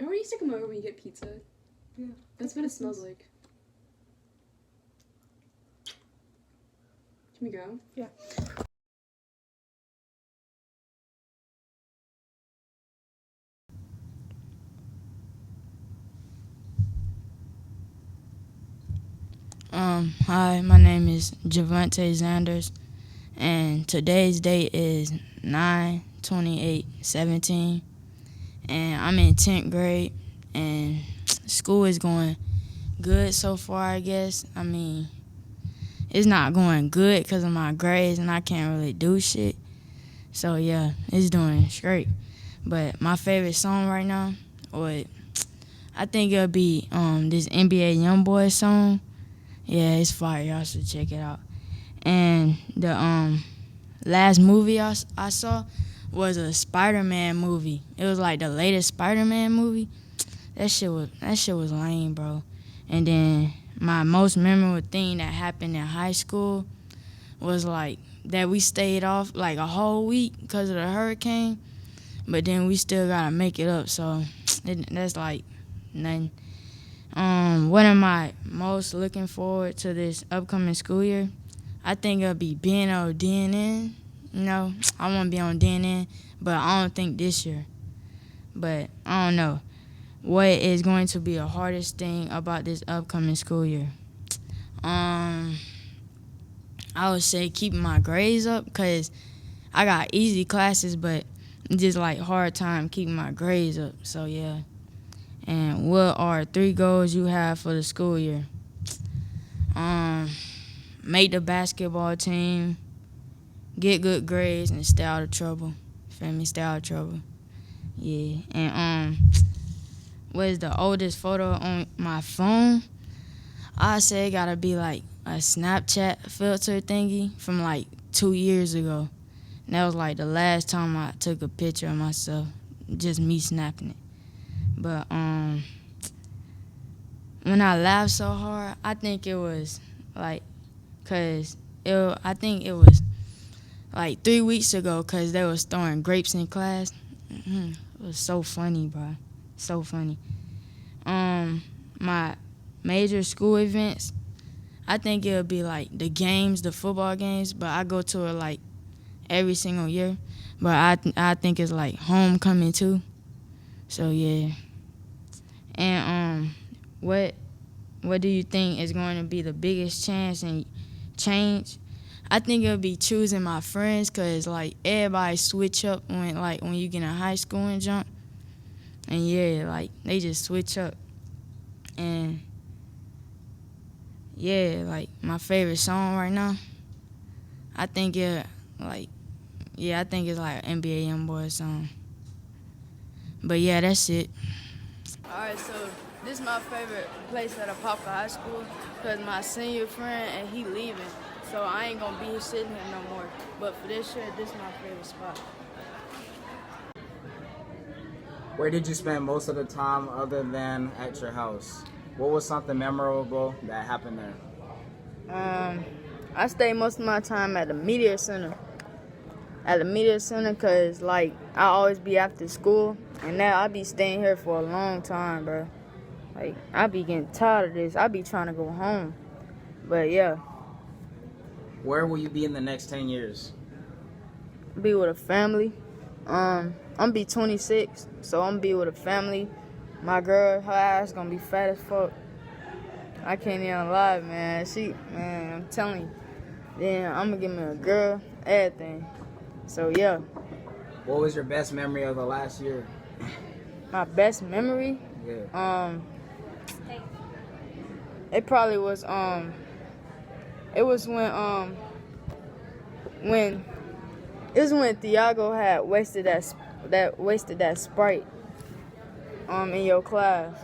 Speaker 9: Or when you stick them over when you get pizza.
Speaker 10: Yeah.
Speaker 9: That's what it smells like. Can we go?
Speaker 10: Yeah.
Speaker 11: Hi, my name is Javante Zanders, and today's date is 9/28/17, and I'm in 10th grade, and school is going good so far, I guess. I mean, it's not going good because of my grades, and I can't really do shit. So, yeah, it's doing straight. But my favorite song right now, I think it'll be this NBA Youngboy song. Yeah, it's fire. Y'all should check it out. And the last movie I saw was a Spider-Man movie. It was like the latest Spider-Man movie. That shit was lame, bro. And then my most memorable thing that happened in high school was like that we stayed off like a whole week because of the hurricane, but then we still gotta make it up. So that's like nothing. What am I most looking forward to this upcoming school year? I think it'll be being on DNN. You know, I want to be on DNN, but I don't think this year. But I don't know. What is going to be the hardest thing about this upcoming school year? I would say keeping my grades up because I got easy classes, but just like hard time keeping my grades up. So yeah. And what are 3 goals you have for the school year? Make the basketball team, get good grades, and stay out of trouble. Feel me? Stay out of trouble. Yeah. And what is the oldest photo on my phone? I say it gotta be like a Snapchat filter thingy from like 2 years ago. And that was like the last time I took a picture of myself, just me snapping it. But when I laughed so hard, I think it was like, I think it was like 3 weeks ago, cause they was throwing grapes in class. It was so funny, bro, so funny. My major school events, I think it'll be like the games, the football games, but I go to it like every single year. But I think it's like homecoming too. So yeah. And what do you think is going to be the biggest chance and change? I think it'll be choosing my friends, cause like everybody switch up when you get in high school and jump. And yeah, like they just switch up. And yeah, like my favorite song right now, I think it's like an NBA Youngboy song. But yeah, that's it. Alright, so this is my favorite place at Apopka High School because my senior friend and he leaving. So I ain't gonna be sitting here no more. But for this year, this is my favorite spot.
Speaker 12: Where did you spend most of the time other than at your house? What was something memorable that happened there?
Speaker 11: I stay most of my time at the media center. At the media center, cause like I always be after school, and now I be staying here for a long time, bro. Like I be getting tired of this. I be trying to go home, but yeah.
Speaker 12: Where will you be in the next 10 years?
Speaker 11: be with a family. I'm be 26, so I'm be with a family. My girl, her ass gonna be fat as fuck. I can't even lie, man. I'm telling you. Then I'm gonna give me a girl, everything. So yeah.
Speaker 12: What was your best memory of the last year?
Speaker 11: My best memory?
Speaker 12: Yeah.
Speaker 11: It probably was it was when it was when Thiago had wasted that Sprite in your class.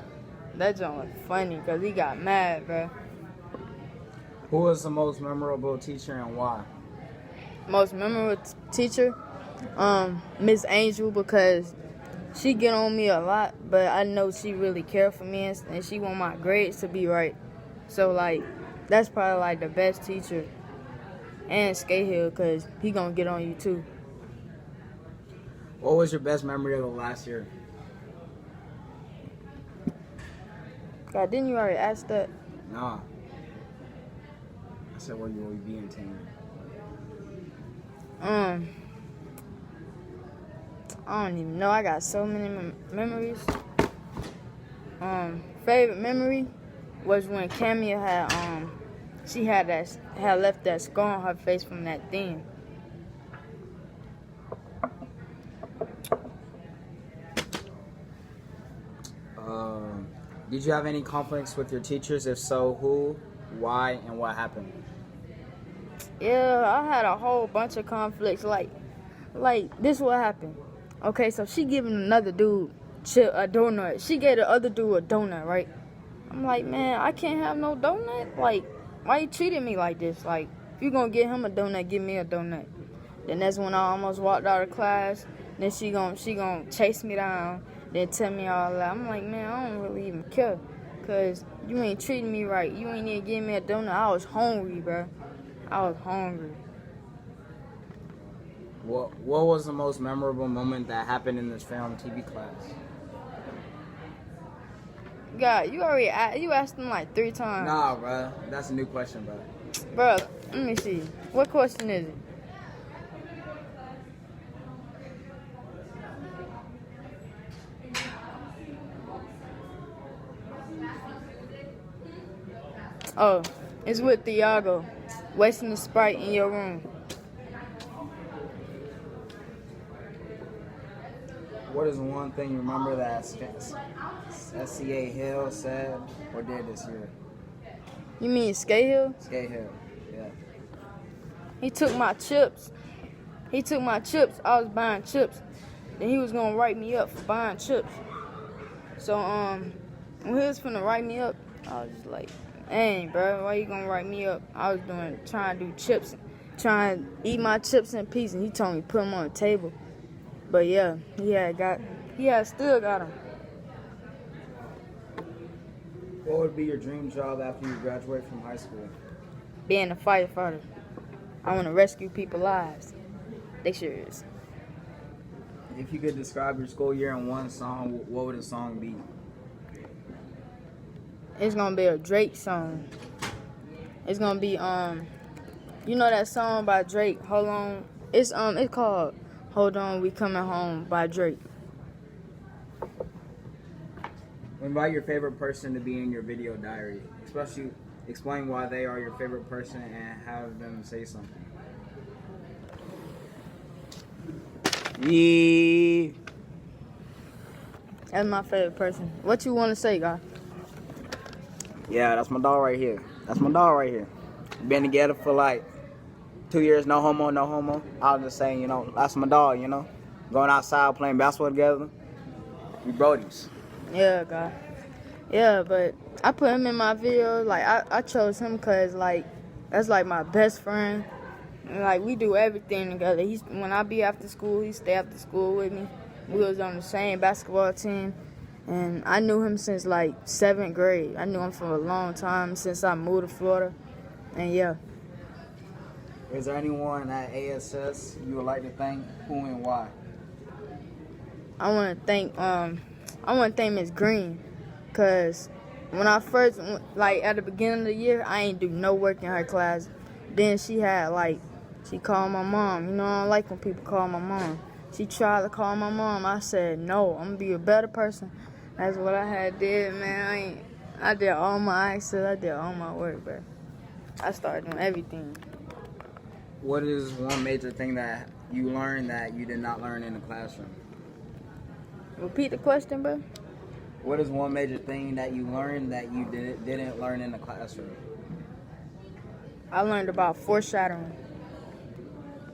Speaker 11: That joint was funny because he got mad, bro.
Speaker 12: Who was the most memorable teacher and why?
Speaker 11: Most memorable teacher, Miss Angel, because she get on me a lot, but I know she really care for me and she want my grades to be right. So like, that's probably like the best teacher. And Skatehill, because he gonna get on you too.
Speaker 12: What was your best memory of the last year?
Speaker 11: God, didn't you already ask that?
Speaker 12: Nah. I said where you will be in 10 years.
Speaker 11: I don't even know. I got so many memories. Favorite memory was when Camilla had left that scar on her face from that thing.
Speaker 12: Did you have any conflicts with your teachers? If so, who, why, and what happened?
Speaker 11: Yeah, I had a whole bunch of conflicts. Like this what happened. Okay, so she giving another dude a donut. She gave the other dude a donut, right? I'm like, man, I can't have no donut. Like, why you treating me like this? Like, if you gonna get him a donut, give me a donut. Then that's when I almost walked out of class. Then she gonna chase me down. Then tell me all that. I'm like, man, I don't really even care, cause you ain't treating me right. You ain't even give me a donut. I was hungry, bro. I was hungry.
Speaker 12: What was the most memorable moment that happened in this film TV class?
Speaker 11: God, you asked them like 3 times.
Speaker 12: Nah, bro. That's a new question, bro.
Speaker 11: Bro, let me see. What question is it? Oh, it's with Thiago. Wasting the Sprite in your room.
Speaker 12: What is one thing you remember that SCA Hill said or did this year?
Speaker 11: You mean Skatehill?
Speaker 12: Skatehill, yeah.
Speaker 11: He took my chips. I was buying chips. Then he was gonna write me up for buying chips. So when he was finna write me up, I was just like, dang, bro, why you gonna write me up? I was trying to do chips, trying to eat my chips in peace, and he told me to put them on the table. But yeah, he had still got them.
Speaker 12: What would be your dream job after you graduate from high school?
Speaker 11: Being a firefighter. I want to rescue people's lives. They sure is.
Speaker 12: If you could describe your school year in one song, what would the song be?
Speaker 11: It's gonna be a Drake song. It's gonna be you know that song by Drake, Hold On? It's called Hold On, We Coming Home by Drake.
Speaker 12: Invite your favorite person to be in your video diary. Especially explain why they are your favorite person and have them say something. Yeah.
Speaker 11: That's my favorite person. What you want to say, guy?
Speaker 12: Yeah, that's my dog right here. Been together for like 2 years, no homo. I was just saying, that's my dog, Going outside, playing basketball together. We brodies.
Speaker 11: Yeah, God. Yeah, but I put him in my video. Like, I chose him because, like, that's, like, my best friend. And, like, we do everything together. When I be after school, he stay after school with me. We was on the same basketball team. And I knew him since, like, 7th grade. I knew him for a long time, since I moved to Florida. And, yeah.
Speaker 12: Is there anyone at ASS you would like to thank? Who and why?
Speaker 11: I want to thank Miss Green, cause when I first, like at the beginning of the year, I ain't do no work in her class. Then she had like She called my mom. You know, I don't like when people call my mom. She tried to call my mom. I said, no, I'm going to be a better person. That's what I had did, man. I did all my access. I did all my work, bro. I started doing everything.
Speaker 12: What is one major thing that you learned that you did not learn in the classroom?
Speaker 11: Repeat the question, bro.
Speaker 12: What is one major thing that you learned that you didn't learn in the classroom?
Speaker 11: I learned about foreshadowing.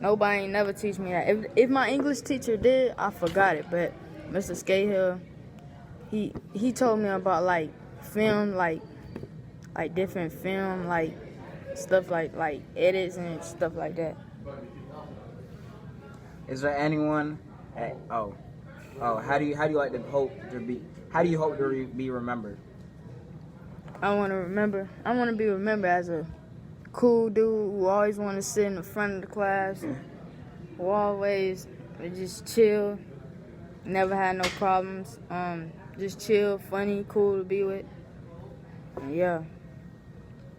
Speaker 11: Nobody ain't never teach me that. If my English teacher did, I forgot it. But Mr. Scahill, he told me about like film, like different film, like stuff like edits and stuff like that.
Speaker 12: Is there anyone? How do you like to hope to be? How do you hope to be remembered?
Speaker 11: I want to be remembered as a cool dude who always want to sit in the front of the class, who always just chill, never had no problems, just chill, funny, cool to be with. And yeah.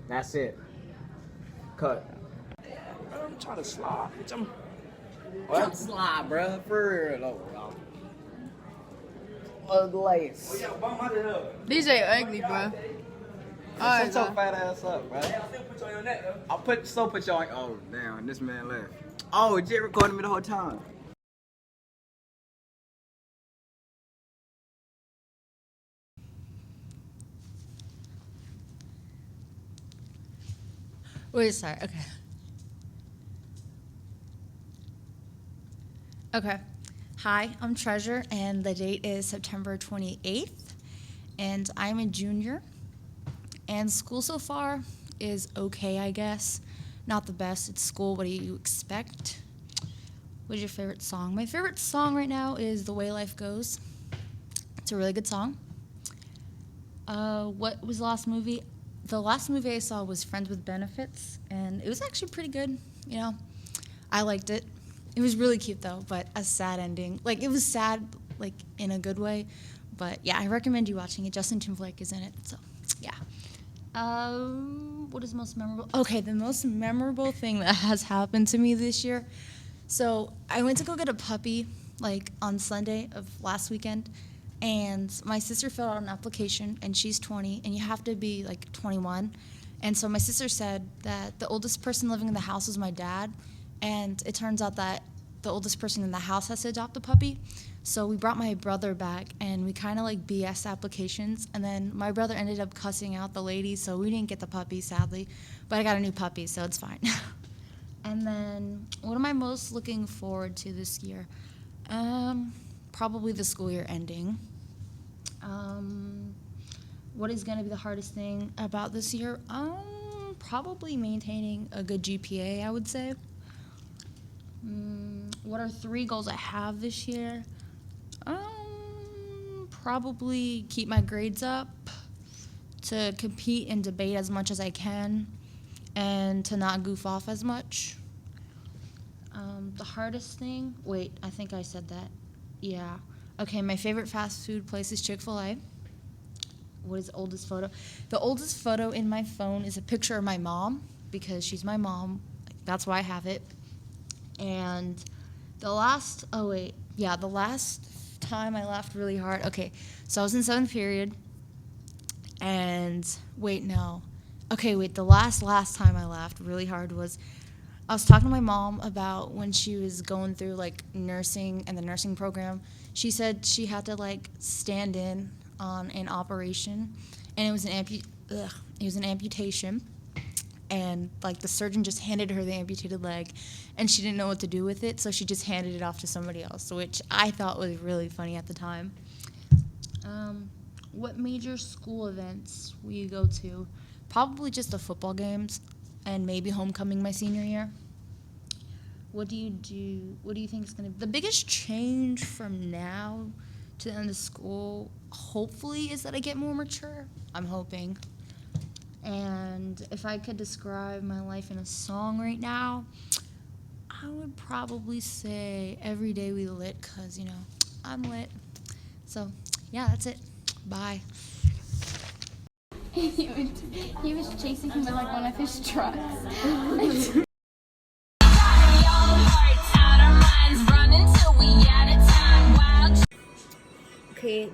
Speaker 12: That's it. Cut. I'm trying to slide. I'm trying to slide, bro. For real. Ugly.
Speaker 11: DJ ugly, bro.
Speaker 12: Shut your fat ass up, bro. I'll put you on. Oh, damn. This man left. Oh, Jay recording me the whole time.
Speaker 13: Wait, sorry. Okay. Okay. Hi, I'm Treasure, and the date is September 28th, and I'm a junior. And school so far is okay, I guess. Not the best. It's school. What do you expect? What's your favorite song? My favorite song right now is The Way Life Goes. It's a really good song. What was the last movie? The last movie I saw was Friends with Benefits, and it was actually pretty good. You know, I liked it. It was really cute, though, but a sad ending. Like, it was sad, like, in a good way. But, yeah, I recommend you watching it. Justin Timberlake is in it, so, yeah. What is most memorable? Okay, the most memorable thing that has happened to me this year. So I went to go get a puppy, like, on Sunday of last weekend, and my sister filled out an application, and she's 20, and you have to be, like, 21. And so my sister said that the oldest person living in the house was my dad, and it turns out that the oldest person in the house has to adopt a puppy. So we brought my brother back, and we kind of like BS applications, and then my brother ended up cussing out the lady, so we didn't get the puppy, sadly. But I got a new puppy, so it's fine. And then what am I most looking forward to this year? Probably the school year ending. What is going to be the hardest thing about this year? Probably maintaining a good GPA, I would say. What are 3 goals I have this year? Probably keep my grades up, to compete and debate as much as I can, and to not goof off as much. The hardest thing, wait, I think I said that. Yeah. Okay, my favorite fast food place is Chick-fil-A. What is the oldest photo? The oldest photo in my phone is a picture of my mom, because she's my mom. That's why I have it. And the last time I laughed really hard. Okay, so I was in 7th period, and the last time I laughed really hard was I was talking to my mom about when she was going through like nursing and the nursing program. She said she had to like stand in on an operation, and it was an amputation. And like the surgeon just handed her the amputated leg, and she didn't know what to do with it, so she just handed it off to somebody else, which I thought was really funny at the time. What major school events will you go to? Probably just the football games, and maybe homecoming my senior year. What do you do? What do you think is going to be the biggest change from now to the end of school? Hopefully, is that I get more mature. I'm hoping. And if I could describe my life in a song right now, I would probably say Every Day We Lit, because, you know, I'm lit. So, yeah, that's it. Bye.
Speaker 14: He was chasing him with like one of his trucks.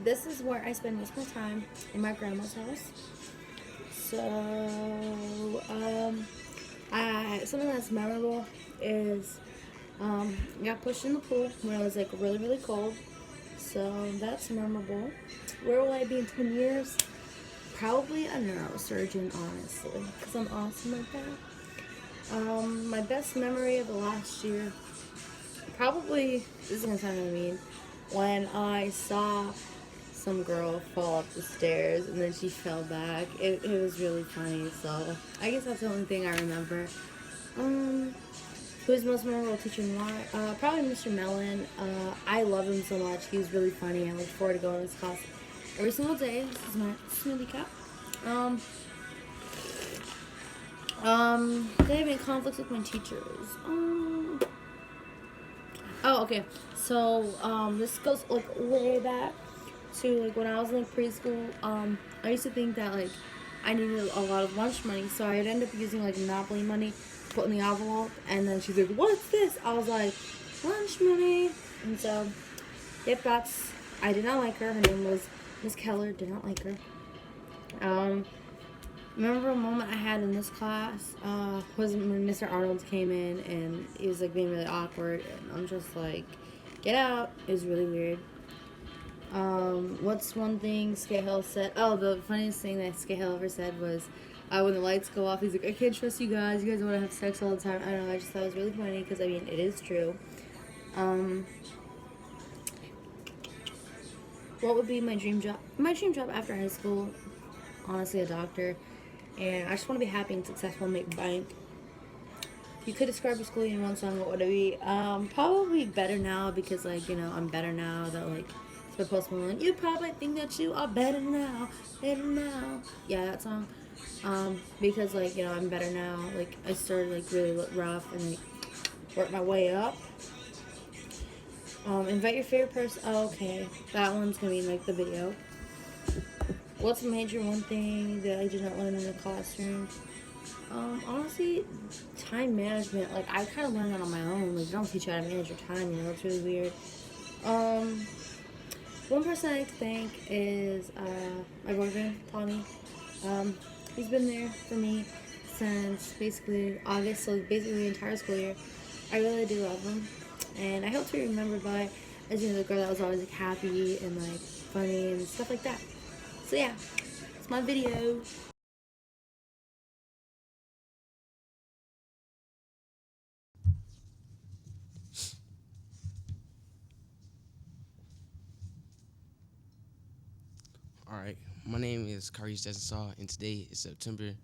Speaker 14: this is where I spend most of my time, in my grandma's house. So, something that's memorable is I got pushed in the pool when it was like really, really cold. So that's memorable. Where will I be in 10 years? Probably a neurosurgeon, honestly, because I'm awesome at that. My best memory of the last year, probably, this is gonna sound really mean, when I saw some girl fall up the stairs and then she fell back. It was really funny, so I guess that's the only thing I remember. Who's the most memorable teacher and why? Probably Mr. Mellon. I love him so much. He was really funny. I look forward to going to his class every single day. This is my smoothie cup. Did I have any conflicts with my teachers? Oh, okay. So, this goes like way back to like when I was in like preschool. I used to think that like I needed a lot of lunch money, so I'd end up using like Monopoly money to put in the envelope. And then she's like, "What's this?" I was like, "Lunch money." And so, yep, I did not like her. Her name was Miss Keller. Did not like her. Remember a moment I had in this class was when Mr. Arnold came in and he was like being really awkward, and I'm just like, "Get out." It was really weird. What's one thing Skate Hill said? Oh, the funniest thing that Skate Hill ever said was when the lights go off, he's like, "I can't trust you guys. You guys want to have sex all the time." I don't know. I just thought it was really funny because I mean it is true. What would be my dream job? My dream job after high school, honestly, a doctor. And I just want to be happy and successful and make bank. If you could describe your school in one song, what would it be? Probably Better Now, because like, I'm better now. That like, it's by Post Malone. You probably think that you are better now, better now. Yeah, that song. Because like, I'm better now. Like I started like really rough and like worked my way up. Invite your favorite person. Oh, okay, that one's gonna be in like the video. What's a major one thing that I did not learn in the classroom? Honestly, time management. Like, I kind of learned that on my own. Like, they don't teach you how to manage your time, it's really weird. One person I thank is, my boyfriend, Tommy. He's been there for me since basically August, so basically the entire school year. I really do love him. And I hope to be remembered by as, the girl that was always, like, happy and, like, funny and stuff like that. So yeah, it's my video.
Speaker 15: All right, my name is Karish Dessaw, and today is September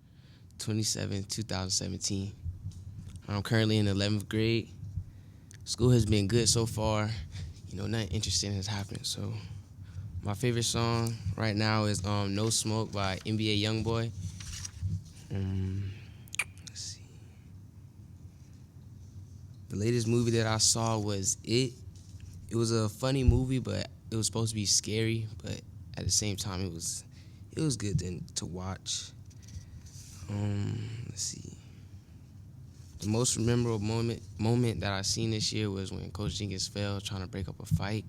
Speaker 15: 27, 2017. I'm currently in the 11th grade. School has been good so far. Nothing interesting has happened. So my favorite song right now is No Smoke by NBA Youngboy. Let's see. The latest movie that I saw was It. It was a funny movie, but it was supposed to be scary, but at the same time it was good to watch. Let's see. The most memorable moment that I seen this year was when Coach Jenkins fell trying to break up a fight.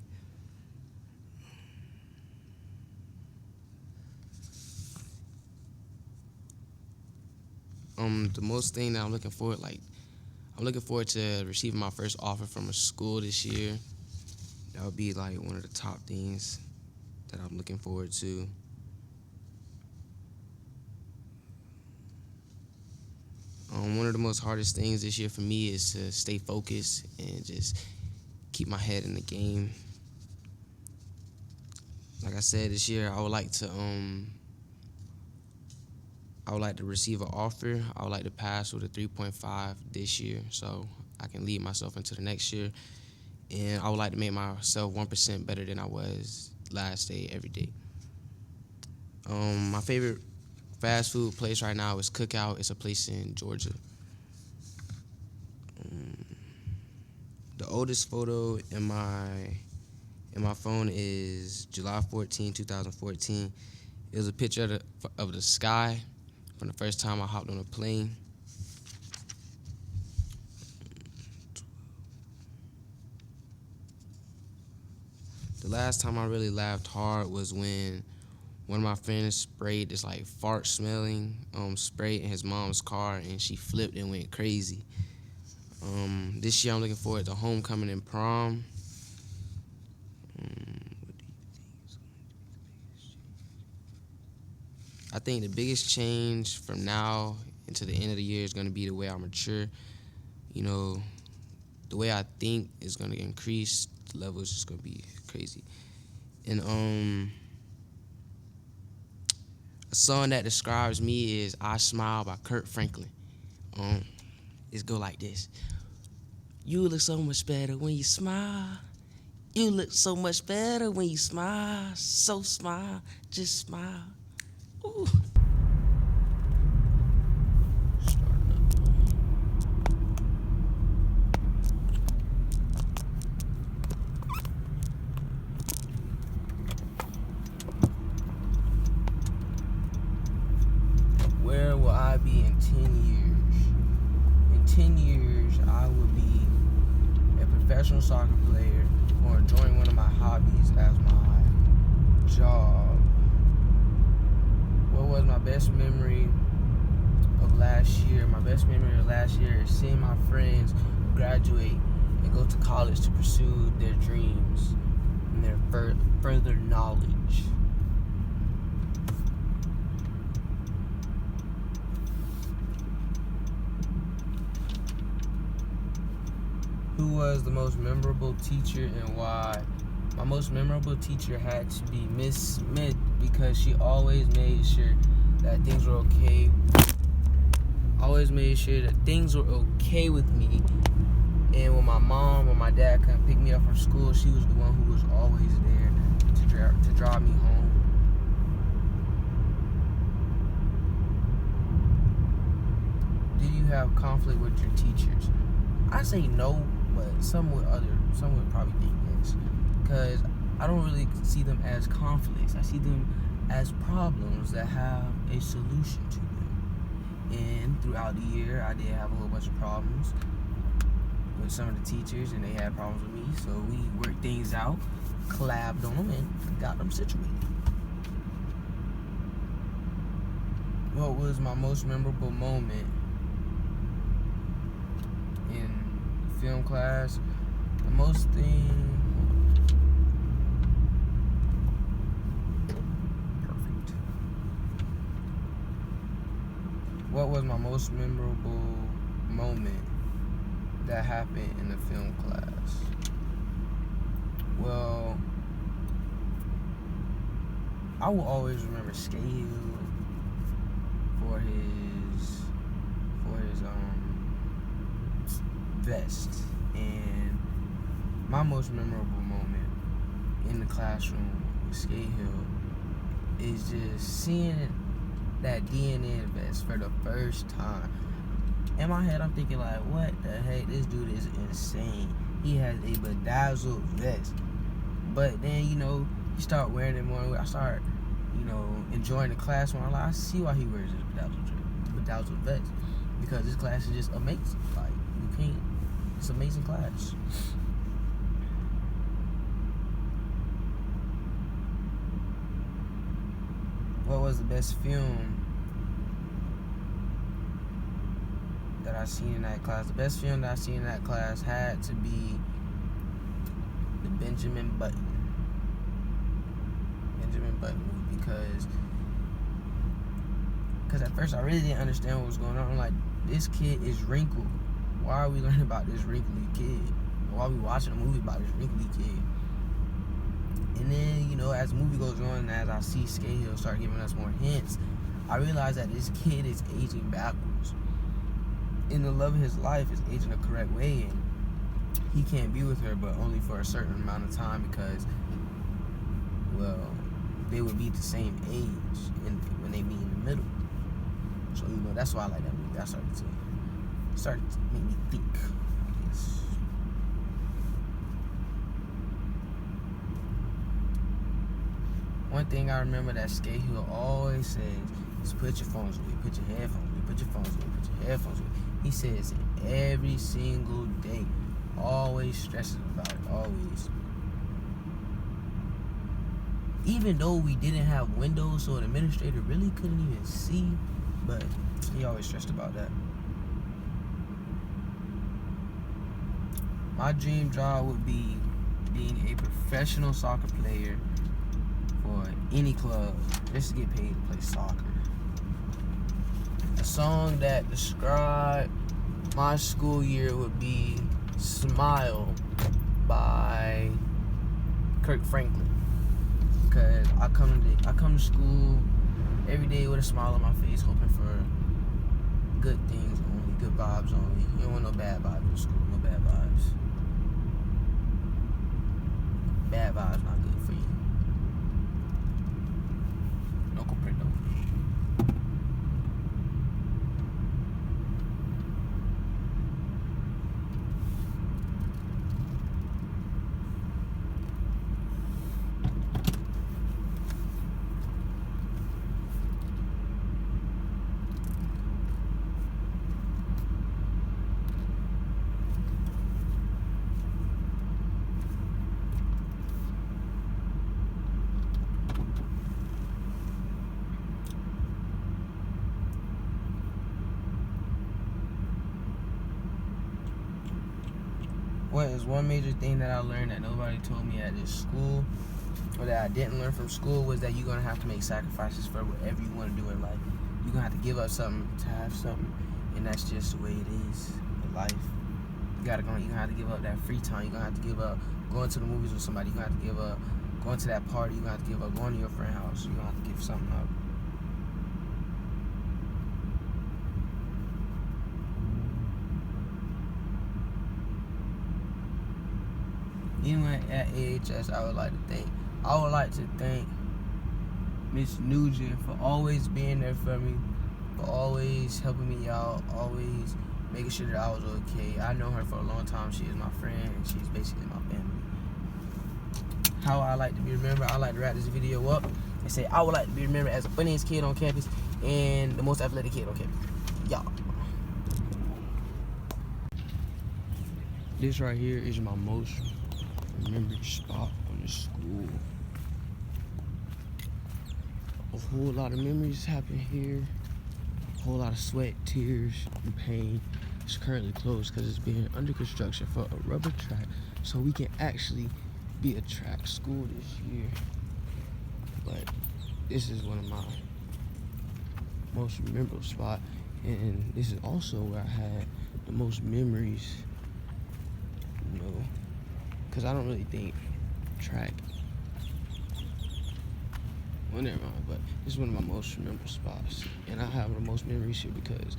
Speaker 15: The most thing that I'm looking forward to receiving my first offer from a school this year. That would be like one of the top things that I'm looking forward to. One of the most hardest things this year for me is to stay focused and just keep my head in the game. Like I said, this year I would like to receive an offer. I would like to pass with a 3.5 this year, so I can lead myself into the next year. And I would like to make myself 1% better than I was last day every day. My favorite fast food place right now is Cookout. It's a place in Georgia. The oldest photo in my phone is July 14, 2014. It was a picture of the sky from the first time I hopped on a plane. The last time I really laughed hard was when one of my friends sprayed this like fart smelling spray in his mom's car, and she flipped and went crazy. This year I'm looking forward to homecoming and prom. I think the biggest change from now until the end of the year is going to be the way I mature. You know, the way I think is going to increase. The level is just going to be crazy. And a song that describes me is "I Smile" by Kurt Franklin. It's go like this. You look so much better when you smile. You look so much better when you smile. So smile, just smile. Ooh. Where will I be in 10 years? In 10 years, I will be a professional soccer player or enjoying one of my hobbies as my job. What was my best memory of last year? My best memory of last year is seeing my friends graduate and go to college to pursue their dreams and their further knowledge. Who was the most memorable teacher and why? My most memorable teacher had to be Miss Smith because she always made sure that things were okay. Always made sure that things were okay with me. And when my mom or my dad couldn't pick me up from school, she was the one who was always there to drive me home. Do you have conflict with your teachers? I say no, but some would probably think yes. Because I don't really see them as conflicts. I see them as problems that have a solution to them. And throughout the year, I did have a whole bunch of problems with some of the teachers, and they had problems with me. So we worked things out, collabed on them, and got them situated. What was my most memorable moment in film class? The most thing... Perfect. What was my most memorable moment that happened in the film class? Well, I will always remember Scahill for his vest. And my most memorable moment in the classroom with Scahill is just seeing that DNA vest for the first time. In my head, I'm thinking like, what the heck? This dude is insane. He has a bedazzled vest. But then, you start wearing it more. I start, enjoying the class more. I see why he wears this bedazzled vest. Because this class is just amazing. Like, it's an amazing class. What was the best film that I seen in that class? The best film that I seen in that class had to be the Benjamin Button movie because at first I really didn't understand what was going on. I'm like, this kid is wrinkled. Why are we learning about this wrinkly kid? Why are we watching a movie about this wrinkly kid? And then, as the movie goes on and as I see Scahill start giving us more hints, I realize that this kid is aging backwards. And the love of his life is aging the correct way, and he can't be with her, but only for a certain amount of time because, well, they would be the same age when they meet in the middle. So, that's why I like that movie. That started to make me think, I guess. One thing I remember that Scahill always says is put your phones away, put your headphones away, put your phones away, put your headphones away. He says it every single day. Always stresses about it, always.
Speaker 16: even though we didn't have windows, so an administrator really couldn't even see, but he always stressed about that. My dream job would be being a professional soccer player for any club, just to get paid to play soccer. A song that described my school year would be Smile by Kirk Franklin. Because I come to school every day with a smile on my face, hoping for good things only, good vibes only. You don't want no bad vibes in school, no bad vibes. Bad vibes not good for you. No comprendo. What is one major thing that I learned that nobody told me at this school, or that I didn't learn from school, was that you're gonna have to make sacrifices for whatever you want to do in life. You're gonna have to give up something to have something, and that's just the way it is in life. You're gonna have to give up that free time. You're gonna have to give up going to the movies with somebody. You're gonna have to give up going to that party. You're gonna have to give up going to your friend's house. You're gonna have to give something up. Anyone at AHS, I would like to thank Miss Nugent for always being there for me, for always helping me out, always making sure that I was okay. I know her for a long time. She is my friend, and she's basically my family. How I like to be remembered, I like to wrap this video up and say I would like to be remembered as the funniest kid on campus and the most athletic kid on campus. Y'all. This right here is my most remembered spot on the school. A whole lot of memories happen here. A whole lot of sweat, tears, and pain. It's currently closed because it's being under construction for a rubber track, so we can actually be a track school this year. But this is one of my most memorable spots, and this is also where I had the most memories, you know, because I don't really think track, well, never mind, but this is one of my most memorable spots, and I have the most memories here because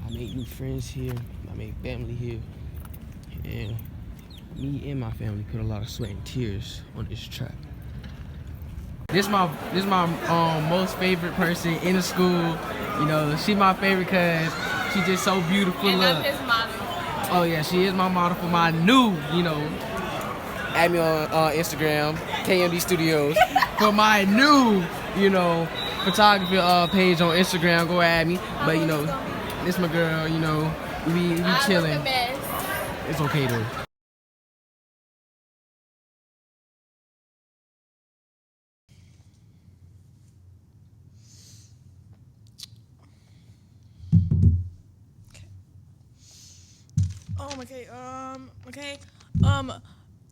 Speaker 16: I made new friends here, I made family here, and me and my family put a lot of sweat and tears on this track. This my most favorite person in the school. You know, she my favorite because she just so beautiful.
Speaker 17: And I'm his model.
Speaker 16: Oh yeah, she is my model for my new, you know. Add me on Instagram, KMD Studios, for my new, you know, photography page on Instagram. Go add me. But you know, this my girl. You know, we chilling. It's okay though.
Speaker 10: Oh, okay. Okay.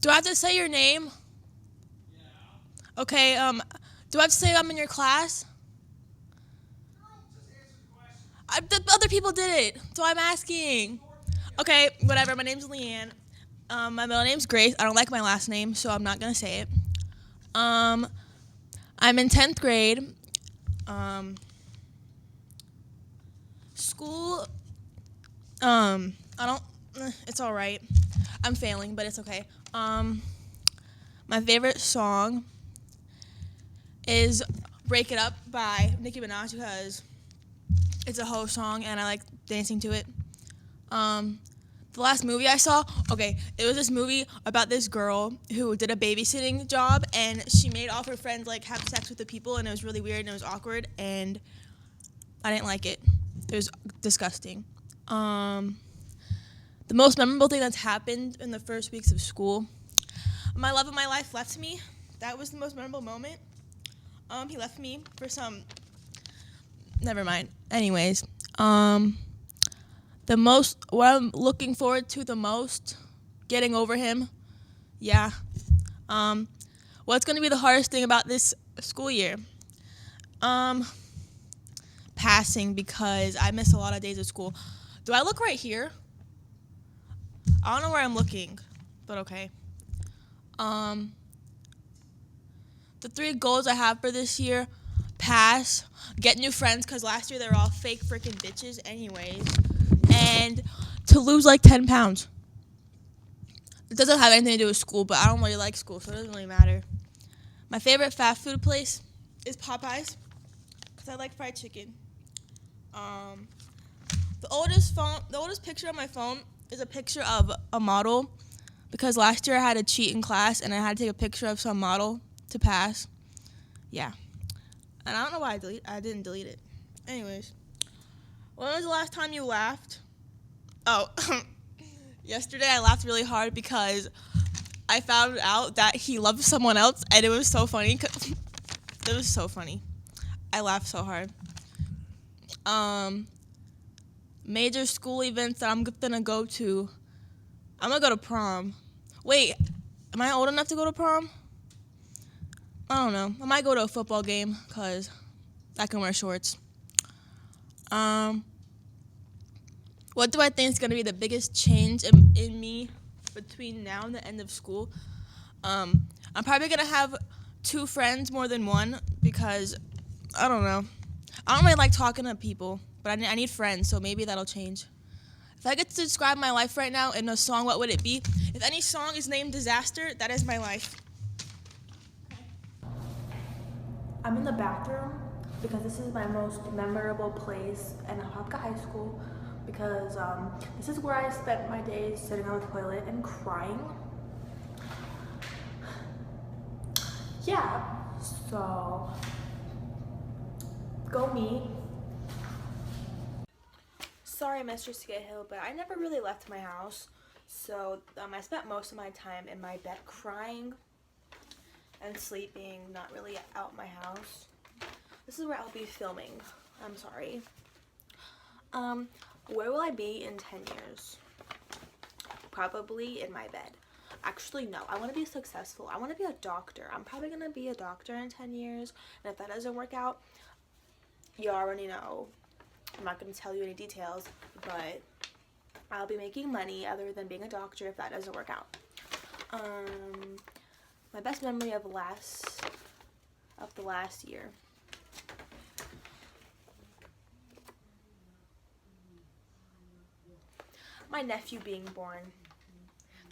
Speaker 10: Do I have to say your name? Yeah. Okay. Do I have to say I'm in your class? The other people did it, so I'm asking. Okay, whatever. My name's Leanne. My middle name's Grace. I don't like my last name, so I'm not gonna say it. I'm in 10th grade. School. I don't. It's all right. I'm failing, but it's okay. My favorite song is "Break It Up" by Nicki Minaj because it's a whole song and I like dancing to it. The last movie I saw, okay, it was this movie about this girl who did a babysitting job and she made all of her friends like have sex with the people, and it was really weird and it was awkward and I didn't like it. It was disgusting. The most memorable thing that's happened in the first weeks of school, my love of my life left me. that was the most memorable moment. He left me for some. Never mind. Anyways, what I'm looking forward to the most, getting over him. Yeah. What's gonna be the hardest thing about this school year? Passing, because I miss a lot of days of school. Do I look right here? I don't know where I'm looking, but okay. The 3 goals I have for this year: pass, get new friends, because last year they were all fake freaking bitches anyways, and to lose like 10 pounds. It doesn't have anything to do with school, but I don't really like school, so it doesn't really matter. My favorite fast food place is Popeyes, because I like fried chicken. The oldest picture on my phone is a picture of a model, because last year I had to cheat in class and I had to take a picture of some model to pass. Yeah. And I don't know why I didn't delete it. Anyways, when was the last time you laughed? Oh, yesterday I laughed really hard because I found out that he loved someone else, and it was so funny. It was so funny. I laughed so hard. Major school events that I'm gonna go to. I'm gonna go to prom. Wait, am I old enough to go to prom? I don't know. I might go to a football game because I can wear shorts. What do I think is gonna be the biggest change in me between now and the end of school? I'm probably gonna have 2 friends more than one, because I don't know. I don't really like talking to people, but I need friends, so maybe that'll change. If I get to describe my life right now in a song, what would it be? If any song is named Disaster, that is my life. I'm in the bathroom because this is my most memorable place in Apopka High School, because this is where I spent my days sitting on the toilet and crying. Yeah, so go me. Sorry, Mr. Scahill, but I never really left my house, so I spent most of my time in my bed crying and sleeping, not really out my house. This is where I'll be filming. I'm sorry. Where will I be in 10 years? Probably in my bed. Actually, no. I want to be successful. I want to be a doctor. I'm probably going to be a doctor in 10 years. And if that doesn't work out, you already know. I'm not going to tell you any details, but I'll be making money other than being a doctor if that doesn't work out. My best memory of the last year. My nephew being born,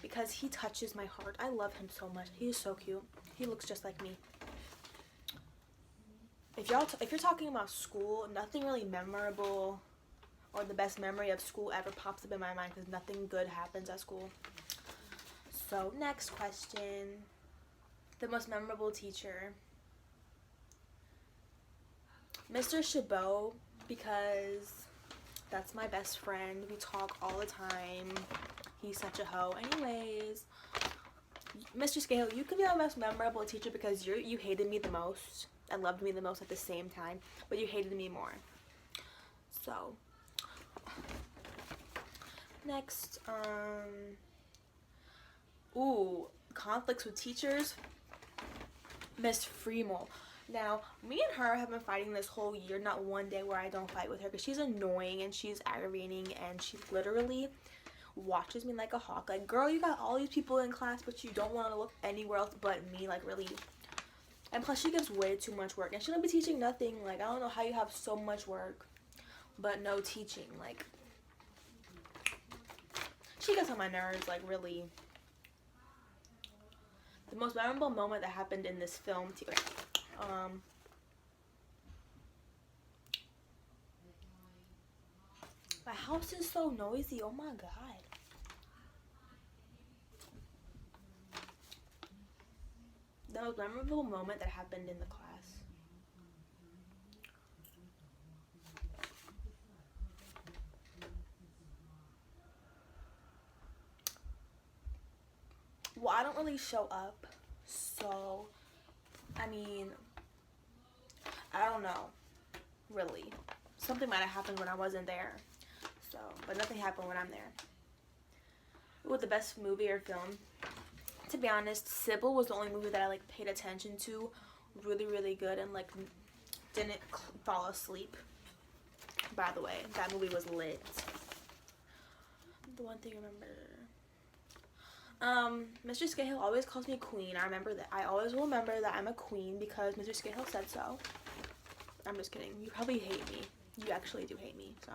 Speaker 10: because he touches my heart. I love him so much. He is so cute. He looks just like me. If you're talking about school, nothing really memorable or the best memory of school ever pops up in my mind, because nothing good happens at school. So next question. The most memorable teacher. Mr. Chabot, because that's my best friend. We talk all the time. He's such a hoe. Anyways, Mr. Scahill, you could be my most memorable teacher because you hated me the most and loved me the most at the same time, but you hated me more. So, next, conflicts with teachers. Miss Fremel. Now, me and her have been fighting this whole year, not one day where I don't fight with her, because she's annoying and she's aggravating, and she literally watches me like a hawk. Like, girl, you got all these people in class, but you don't want to look anywhere else but me, like, really. And plus, she gives way too much work, and she don't be teaching nothing. Like, I don't know how you have so much work, but no teaching. Like, she gets on my nerves, like, really. The most memorable moment that happened in this film, my house is so noisy. Oh my god. The most memorable moment that happened in the class. Well, I don't really show up, so
Speaker 17: I mean, I don't know, really. Something might have happened when I wasn't there. So, but nothing happened when I'm there. Ooh, the best movie or film. To be honest, Sybil was the only movie that I like paid attention to, really, really good, and like didn't fall asleep. By the way, that movie was lit. The one thing I remember. Mr. Scahill always calls me queen. I remember that. I always will remember that I'm a queen because Mr. Scahill said so. I'm just kidding. You probably hate me. You actually do hate me. So,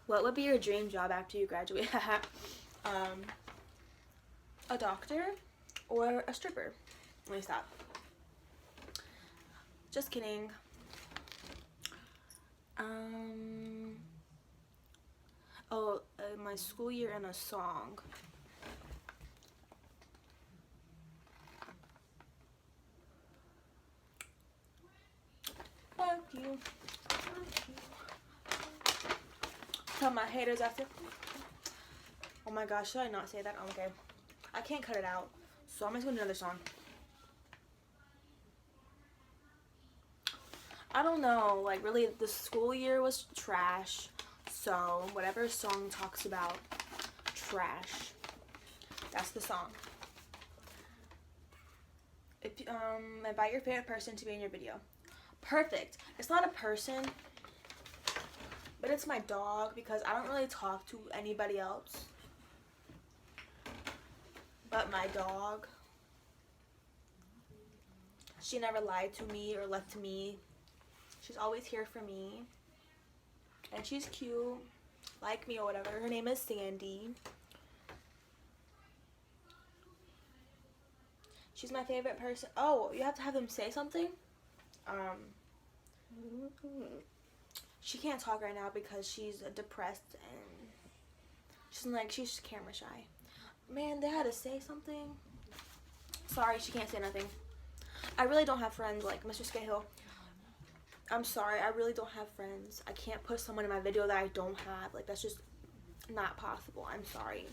Speaker 17: what would be your dream job after you graduate? A doctor or a stripper? Let me stop. Just kidding. My school year and a song. Fuck you. Fuck you. Tell my haters after. Oh my gosh, should I not say that? Oh, okay. I can't cut it out. So I'm just going to do another song. I don't know. Like, really, the school year was trash. So, whatever song talks about trash, that's the song. If invite your favorite person to be in your video. Perfect. It's not a person, but it's my dog because I don't really talk to anybody else but my dog. She never lied to me or left me. She's always here for me. And she's cute, like me or whatever. Her name is Sandy. She's my favorite person. Oh, you have to have them say something? She can't talk right now because she's depressed and she's camera shy. Man, they had to say something. Sorry, she can't say nothing. I really don't have friends like Mr. Scahill. I'm sorry, I really don't have friends. I can't put someone in my video that I don't have. Like, that's just not possible. I'm sorry.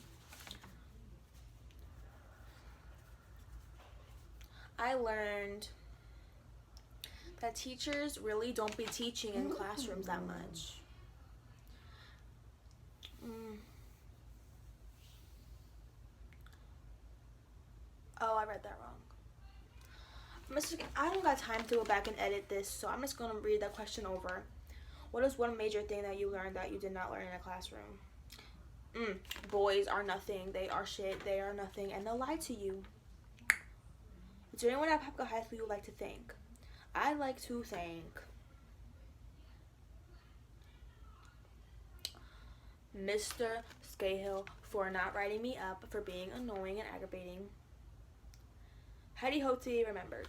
Speaker 17: I learned that teachers really don't be teaching in classrooms that much. Oh, I read that wrong. I don't got time to go back and edit this, so I'm just going to read that question over. What is one major thing that you learned that you did not learn in a classroom? Boys are nothing. They are shit. They are nothing. And they'll lie to you. Is there anyone at Pepco High School you would like to thank? I'd like to thank Mr. Scahill for not writing me up for being annoying and aggravating. Heidi hope to be remembered.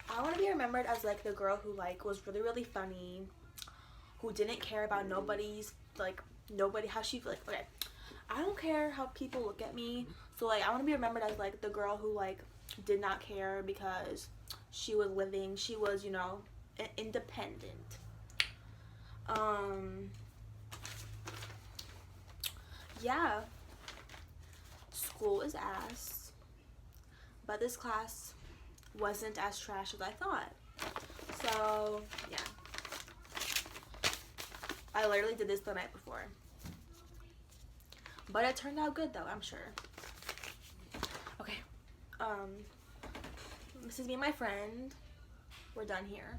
Speaker 17: I want to be remembered as like the girl who like was really, really funny, who didn't care about nobody's how she like. Okay, I don't care how people look at me. So like I want to be remembered as like the girl who like did not care because she was independent. Yeah. School is ass. But this class wasn't as trash as I thought. So, yeah. I literally did this the night before. But it turned out good though, I'm sure. Okay. This is me and my friend. We're done here.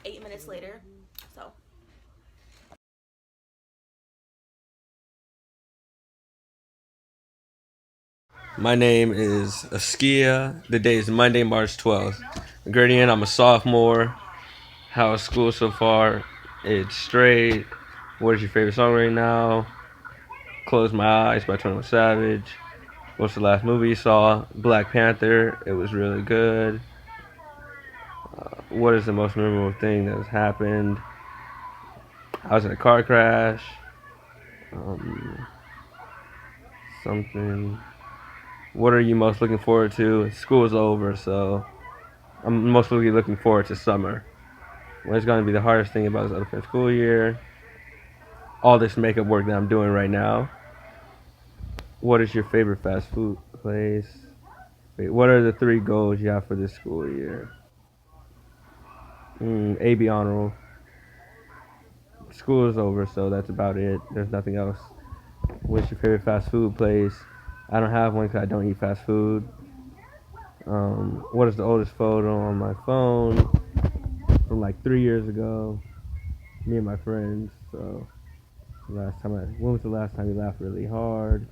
Speaker 17: 8 minutes later. So.
Speaker 18: My name is Askia. The day is Monday, March 12th. Gradient, I'm a sophomore. How's school so far? It's straight. What is your favorite song right now? Close My Eyes by 21 Savage. What's the last movie you saw? Black Panther. It was really good. What is the most memorable thing that has happened? I was in a car crash. Something. What are you most looking forward to? School is over, so I'm mostly looking forward to summer. What's going to be the hardest thing about this upcoming school year? All this makeup work that I'm doing right now. What is your favorite fast food place? What are the 3 goals you have for this school year? AB honor roll. School is over, so that's about it. There's nothing else. What's your favorite fast food place? I don't have one because I don't eat fast food. What is the oldest photo on my phone from like 3 years ago? Me and my friends. So when was the last time you laughed really hard?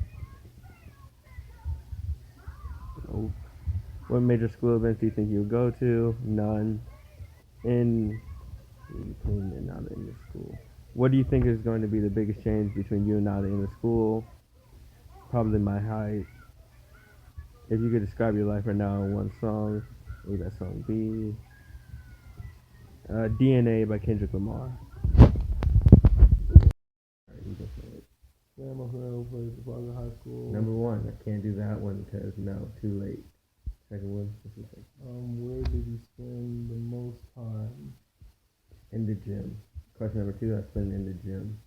Speaker 18: Oh. What major school events do you think you would go to? None. In and now in the school. What do you think is going to be the biggest change between you and now in the school? Probably my height. If you could describe your life right now in one song, what would that song be? DNA by Kendrick Lamar.
Speaker 19: High school.
Speaker 18: Number 1, I can't do that one because no, too late. Second one,
Speaker 19: Where did you spend the most time?
Speaker 18: in the gym. Question number 2, I spend in the gym.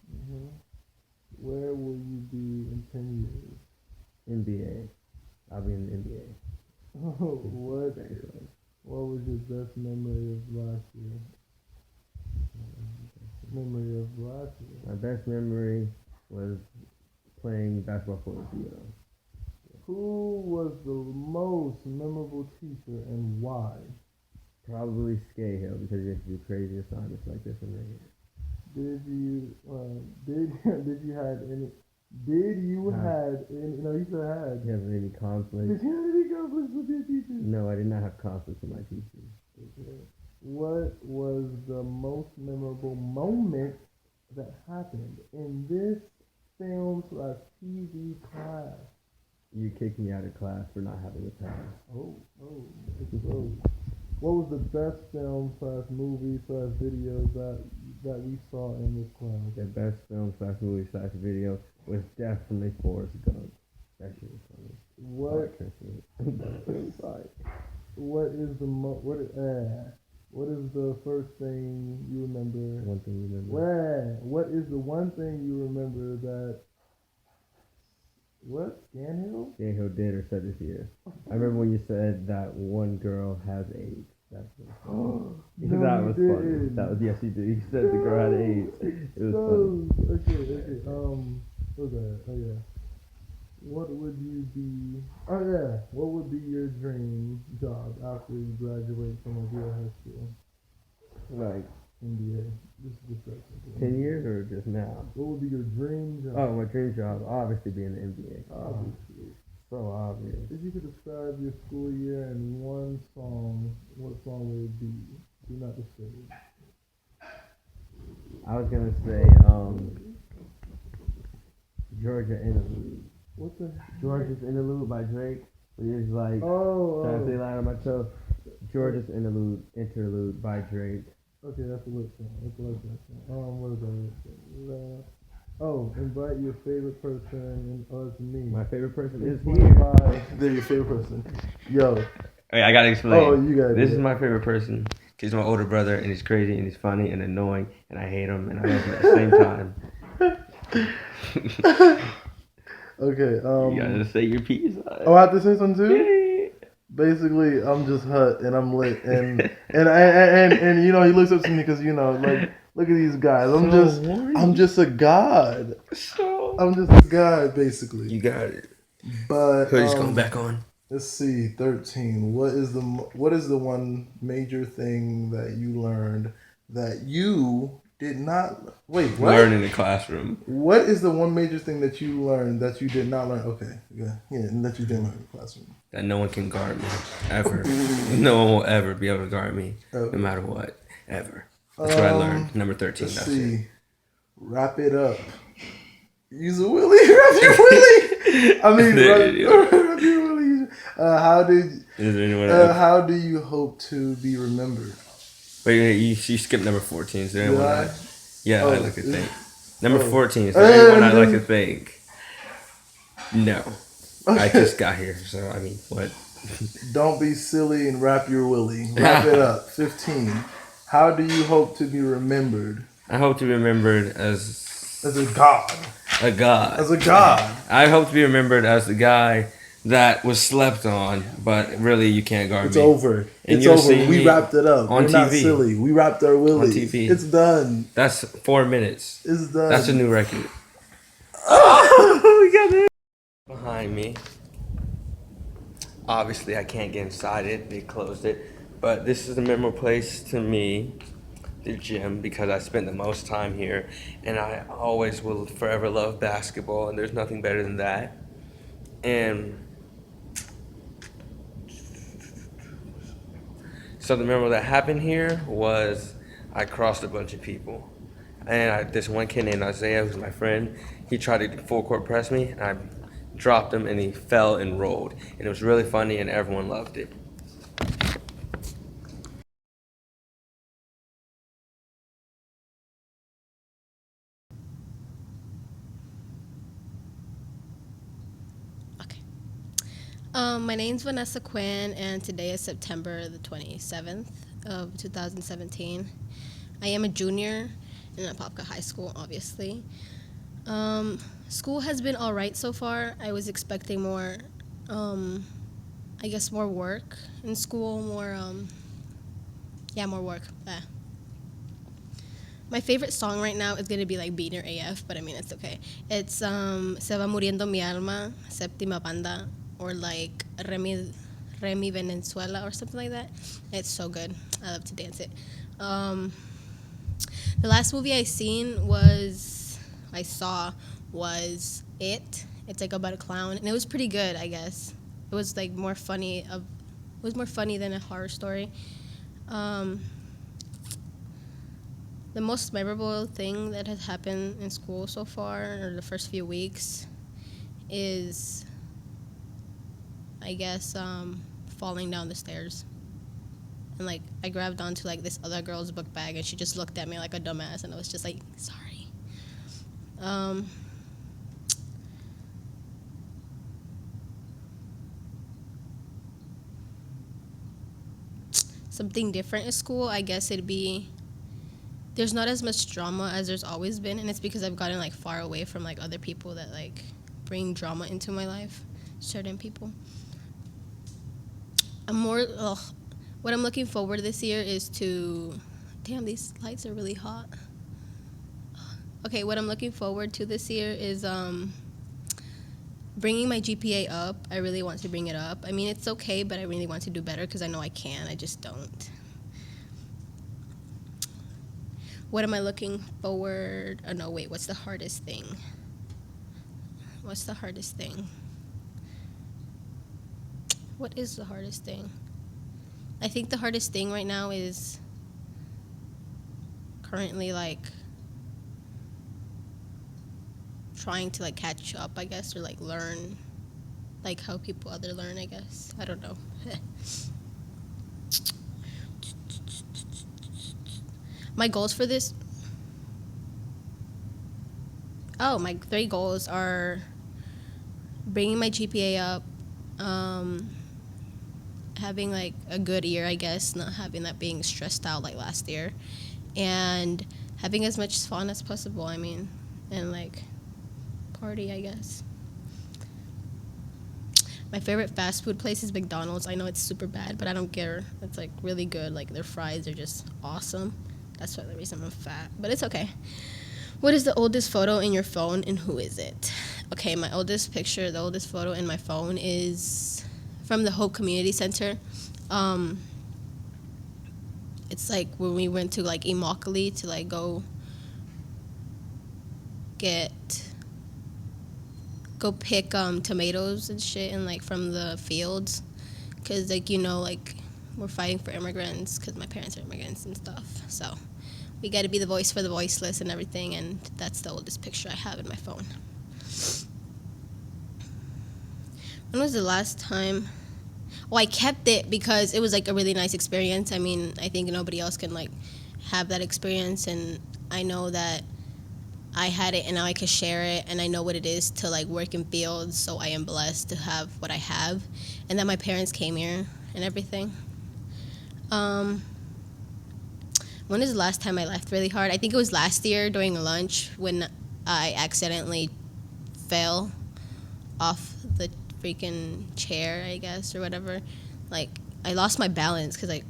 Speaker 19: Where will you be in 10 years?
Speaker 18: NBA. I'll be in the NBA.
Speaker 19: What was your best memory of last year?
Speaker 18: My best memory was playing basketball for Dio.
Speaker 19: Who was the most memorable teacher and why?
Speaker 18: Probably Scahill because he used to do crazy assignments like this one right here.
Speaker 19: Did you have any? No, you said had.
Speaker 18: Did you have any conflicts?
Speaker 19: Did you have any conflicts with your teachers?
Speaker 18: No, I did not have conflicts with my teachers.
Speaker 19: Okay. What was the most memorable moment that happened in this film/TV class?
Speaker 18: You kicked me out of class for not having a pass.
Speaker 19: What was the best film/movie/video that we saw in this class?
Speaker 18: The best film/movie/video was definitely Forrest Gump. That shit was funny.
Speaker 19: What is the first thing you remember?
Speaker 18: One thing you remember.
Speaker 19: What is the one thing you remember that? What? Scanhill?
Speaker 18: Scanhill did or said this year. I remember when you said that one girl has AIDS. That's
Speaker 19: No,
Speaker 18: that was
Speaker 19: you
Speaker 18: funny.
Speaker 19: didn't.
Speaker 18: That was yes, you did. You said the girl had AIDS. It was funny.
Speaker 19: Okay. What was that? Oh yeah. What would you be? Oh yeah. What would be your dream job after you graduate from a real high school?
Speaker 18: Like
Speaker 19: NBA. Just
Speaker 18: 10 years or just now?
Speaker 19: What would be your dream job?
Speaker 18: Oh, my dream job, obviously being in the NBA.
Speaker 19: Obviously.
Speaker 18: So obvious.
Speaker 19: If you could describe your school year in one song, what song would it be? Do not disturb.
Speaker 18: I was gonna say Georgia Interlude.
Speaker 19: What the?
Speaker 18: Georgia's Interlude by Drake. He's like
Speaker 19: trying
Speaker 18: to say line on my toe. Georgia's Interlude by Drake.
Speaker 19: Okay, that's a lit song. What is that? Invite your favorite person and us and me.
Speaker 18: My favorite person is
Speaker 19: here. They're your favorite person. Yo.
Speaker 18: Wait, I gotta explain.
Speaker 19: Oh, you gotta.
Speaker 18: This is my favorite person. He's my older brother, and he's crazy, and he's funny, and annoying, and I hate him, and I love him at the same time.
Speaker 19: Okay.
Speaker 18: You gotta say your piece.
Speaker 19: Oh, I have to say something too. Basically, I'm just hot and I'm lit, and you know he looks up to me because you know like look at these guys. I'm just a god. I'm just a god basically.
Speaker 15: You got it.
Speaker 19: But
Speaker 15: hoodie's going back on.
Speaker 19: Let's see, 13. What is the one major thing that you learned that you did not
Speaker 18: learn in the classroom?
Speaker 19: What is the one major thing that you learned that you did not learn? Okay, yeah, that you didn't learn in the classroom.
Speaker 15: That no one can guard me ever. No one will ever be able to guard me, no matter what, ever. That's what I learned. Number 13.
Speaker 19: Let's see. Wrap it up. Use a willy. Wrap your willy. I mean, wrap your willy. How do you hope to be remembered?
Speaker 15: Wait, you skipped number 14. Is there anyone I like to thank? Number 14. Is there anyone I'd like to thank? No. Okay. I just got here, so I mean, what?
Speaker 19: Don't be silly and wrap your willy. Wrap it up. 15. How do you hope to be remembered?
Speaker 15: I hope to be remembered as
Speaker 19: a god.
Speaker 15: A god.
Speaker 19: As a god.
Speaker 15: I hope to be remembered as the guy
Speaker 18: that was slept on, but really you can't guard
Speaker 19: It's
Speaker 18: me.
Speaker 19: over.
Speaker 18: And
Speaker 19: It's
Speaker 18: you'll
Speaker 19: over.
Speaker 18: see
Speaker 19: We
Speaker 18: me
Speaker 19: wrapped it up.
Speaker 18: on
Speaker 19: We're
Speaker 18: TV.
Speaker 19: not silly. We wrapped our
Speaker 18: On
Speaker 19: willies.
Speaker 18: TV.
Speaker 19: It's done.
Speaker 18: That's 4 minutes.
Speaker 19: It's done.
Speaker 18: That's a new record. Oh, we got it behind me. Obviously, I can't get inside it. They closed it. But this is a memorable place to me, the gym, because I spent the most time here. And I always will forever love basketball, and there's nothing better than that. And something memorable that happened here was I crossed a bunch of people. And this one kid named Isaiah, who's my friend, he tried to full court press me, and I dropped him, and he fell and rolled. And it was really funny, and everyone loved it.
Speaker 20: My name's Vanessa Quinn, and today is September the 27th of 2017. I am a junior in Apopka High School, obviously. School has been all right so far. I was expecting more, I guess, more work in school, more work. My favorite song right now is going to be like Beaner AF, but I mean, it's okay. It's Se va muriendo mi alma, Séptima Banda, or like Remy Venezuela or something like that. It's so good. I love to dance it. The last movie I saw was It. It's like about a clown, and it was pretty good, I guess. It was like more funny. It was more funny than a horror story. The most memorable thing that has happened in school so far, or the first few weeks, is, I guess, falling down the stairs. And, like, I grabbed onto, like, this other girl's book bag, and she just looked at me like a dumbass, and I was just like, sorry. Something different in school, I guess it'd be, there's not as much drama as there's always been, and it's because I've gotten, like, far away from, like, other people that, like, bring drama into my life, certain people. What I'm looking forward to this year is to, damn, these lights are really hot. Okay, what I'm looking forward to this year is bringing my GPA up. I really want to bring it up. I mean, it's okay, but I really want to do better because I know I can. I just don't. What am I looking forward? Oh, no, wait, what's the hardest thing? What's the hardest thing? What is the hardest thing? I think the hardest thing right now is currently, like, trying to, like, catch up, I guess, or, like, learn, like, how people other learn, I guess. I don't know. My goals for this, my 3 goals are bringing my GPA up, having, like, a good year, I guess, not having that being stressed out like last year, and having as much fun as possible, I mean, and, like, party, I guess. My favorite fast food place is McDonald's. I know it's super bad, but I don't care. It's, like, really good. Like, their fries are just awesome. That's the reason I'm fat, but it's okay. What is the oldest photo in your phone, and who is it? Okay, the oldest photo in my phone is from the Hope Community Center. It's, like, when we went to, like, Immokalee to, like, go pick tomatoes and shit, and, like, from the fields, because, like, you know, like, we're fighting for immigrants because my parents are immigrants and stuff, so we got to be the voice for the voiceless and everything, and that's the oldest picture I have in my phone. When was the last time? Well, I kept it because it was, like, a really nice experience. I mean, I think nobody else can, like, have that experience, and I know that I had it and now I can share it, and I know what it is to, like, work in fields, so I am blessed to have what I have, and that my parents came here and everything. When is the last time I laughed really hard? I think it was last year during lunch when I accidentally fell off the freaking chair, I guess, or whatever. Like, I lost my balance because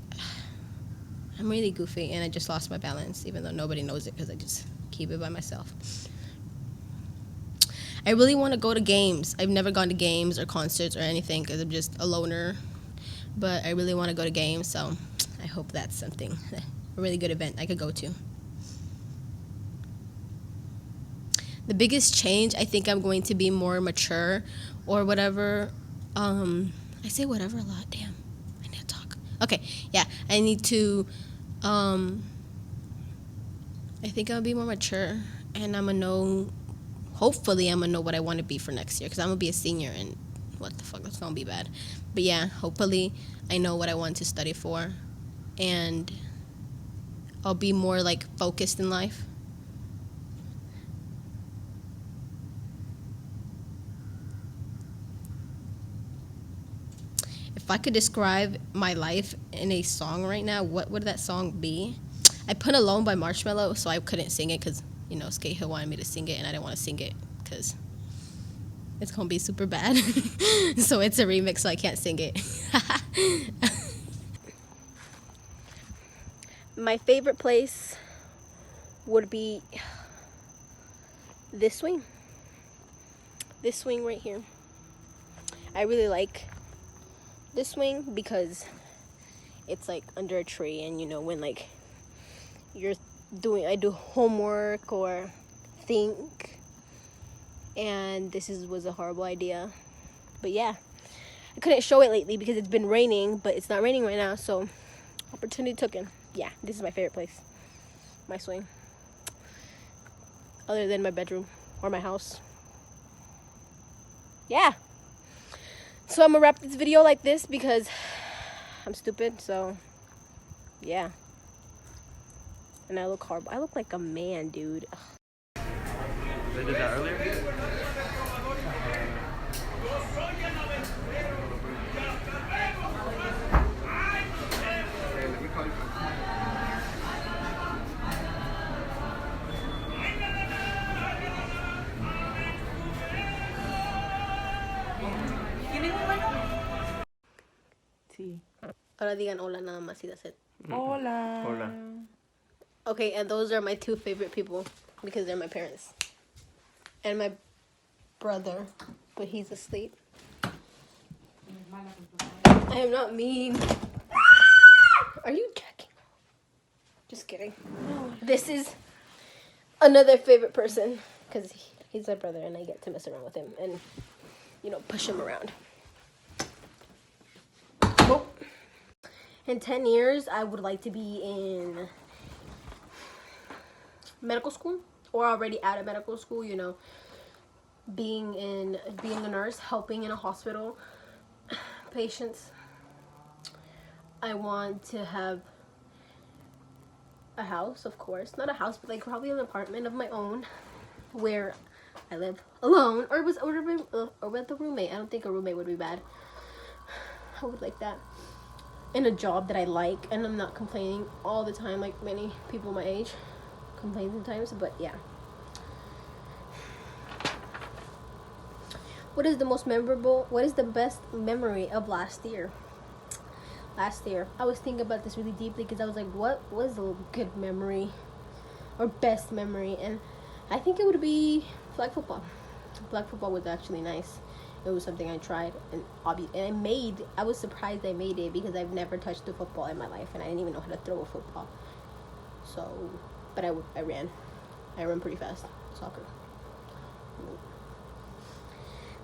Speaker 20: I'm really goofy, and I just lost my balance, even though nobody knows it because I just keep it by myself. I really want to go to games. I've never gone to games or concerts or anything because I'm just a loner. But I really want to go to games, so I hope that's something, a really good event I could go to. The biggest change, I think I'm going to be more mature or whatever. I say whatever a lot, damn. I need to talk. Okay, yeah, I need to, I think I'll be more mature, and I'm going to know, hopefully I'm going to know what I want to be for next year, because I'm going to be a senior, and what the fuck, that's going to be bad. But yeah, hopefully I know what I want to study for, and I'll be more, like, focused in life. If I could describe my life in a song right now, what would that song be? I put Alone by Marshmello, so I couldn't sing it because, you know, Skate Hill wanted me to sing it, and I didn't want to sing it because it's going to be super bad. So it's a remix, so I can't sing it. My favorite place would be this swing. This swing right here. I really like this swing because it's like under a tree, and you know, when like I do homework or think, and was a horrible idea. But yeah, I couldn't show it lately because it's been raining, but it's not raining right now, so opportunity taken. Yeah, this is my favorite place, my swing, other than my bedroom or my house. Yeah, so I'm gonna wrap this video like this because I'm stupid, so yeah. And I look horrible. I look like a man, dude. Ugh.
Speaker 18: They did that earlier?
Speaker 9: Sí.
Speaker 20: Ahora digan hola nada más y that's it.
Speaker 9: Hola.
Speaker 18: Hola.
Speaker 20: Okay, and those are my two favorite people because they're my parents. And my brother, but he's asleep. I am not mean. Are you checking? Just kidding. This is another favorite person because he's my brother and I get to mess around with him and, you know, push him around. Oh. In 10 years, I would like to be in medical school or already out of medical school, you know, being a nurse, helping in a hospital, patients. I want to have a house, of course, not a house, but like probably an apartment of my own where I live alone or with a roommate. I don't think a roommate would be bad. I would like that. In a job that I like, and I'm not complaining all the time like many people my age complain sometimes, but yeah. What is the best memory of last year? Last year, I was thinking about this really deeply because I was like, what was a good memory or best memory? And I think it would be flag football. Flag football was actually nice. It was something I tried, and I was surprised I made it because I've never touched a football in my life, and I didn't even know how to throw a football. So, but I ran pretty fast. Soccer.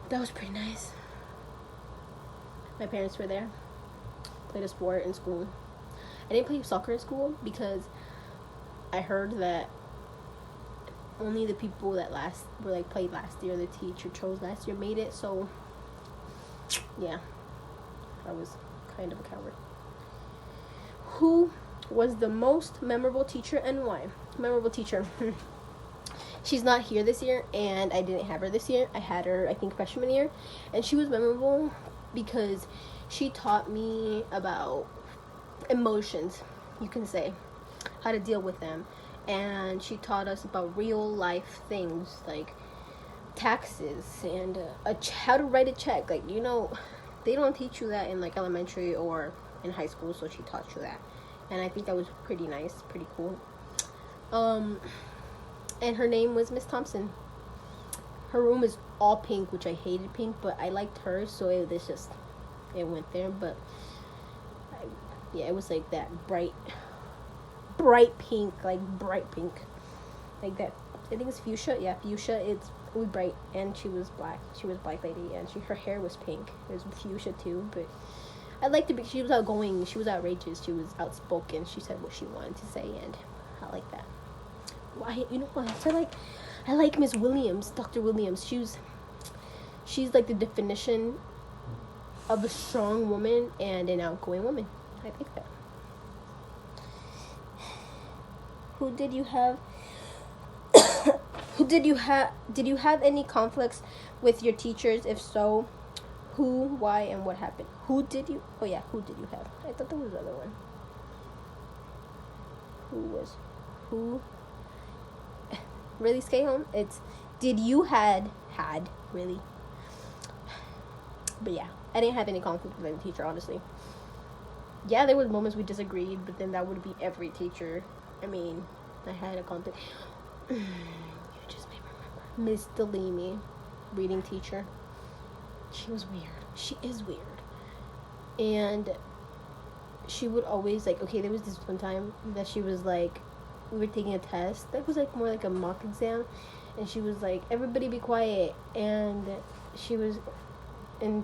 Speaker 20: That was pretty nice. My parents were there. Played a sport in school. I didn't play soccer in school because I heard that only the people that played last year, the teacher chose last year, made it. So yeah, I was kind of a coward. Who was the most memorable teacher and why? Memorable teacher. She's not here this year, and I didn't have her this year. I had her, I think, freshman year, and she was memorable because she taught me about emotions, you can say, how to deal with them. And she taught us about real life things, like taxes and how to write a check. Like, you know, they don't teach you that in like elementary or in high school, so she taught you that. And I think that was pretty nice, pretty cool. And her name was Miss Thompson. Her room is all pink, which I hated pink, but I liked hers, so it went there. But yeah, it was like that bright pink, like like that. I think it's fuchsia. Yeah, fuchsia. It was bright, and she was black. She was black lady, and her hair was pink. It was fuchsia too, but I liked it because she was outgoing. She was outrageous. She was outspoken. She said what she wanted to say, and I like that. Why? You know what? I like Miss Williams, Dr. Williams. She's like the definition of a strong woman and an outgoing woman. I like that. Who did you have? Did you have any conflicts with your teachers? If so, who, why, and what happened? Who did you have? I thought there was another one. Who? Really, stay home? It's, did you had, really? But yeah, I didn't have any conflict with any teacher, honestly. Yeah, there was moments we disagreed, but then that would be every teacher. I mean, I had a conflict. You just made me remember. Miss Delemy, reading teacher. She was weird. She is weird. And she would always, like, okay, there was this one time that she was like, we were taking a test that was like more like a mock exam, and she was like, everybody be quiet, and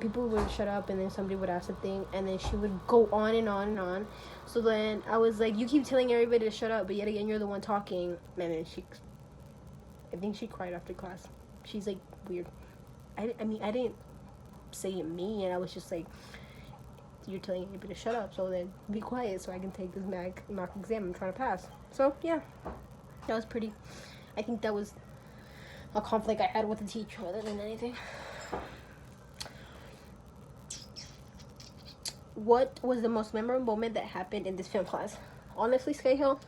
Speaker 20: people would shut up, and then somebody would ask something, and then she would go on and on and on. So then I was like, you keep telling everybody to shut up, but yet again you're the one talking. And then I think she cried after class. She's like weird. I mean, I didn't say it mean, and I was just like, you're telling everybody to shut up, so then be quiet so I can take this mock exam I'm trying to pass. So yeah, that was pretty. I think that was a conflict I had with the teacher other than anything. What was the most memorable moment that happened in this film class? Honestly, Sky Hill,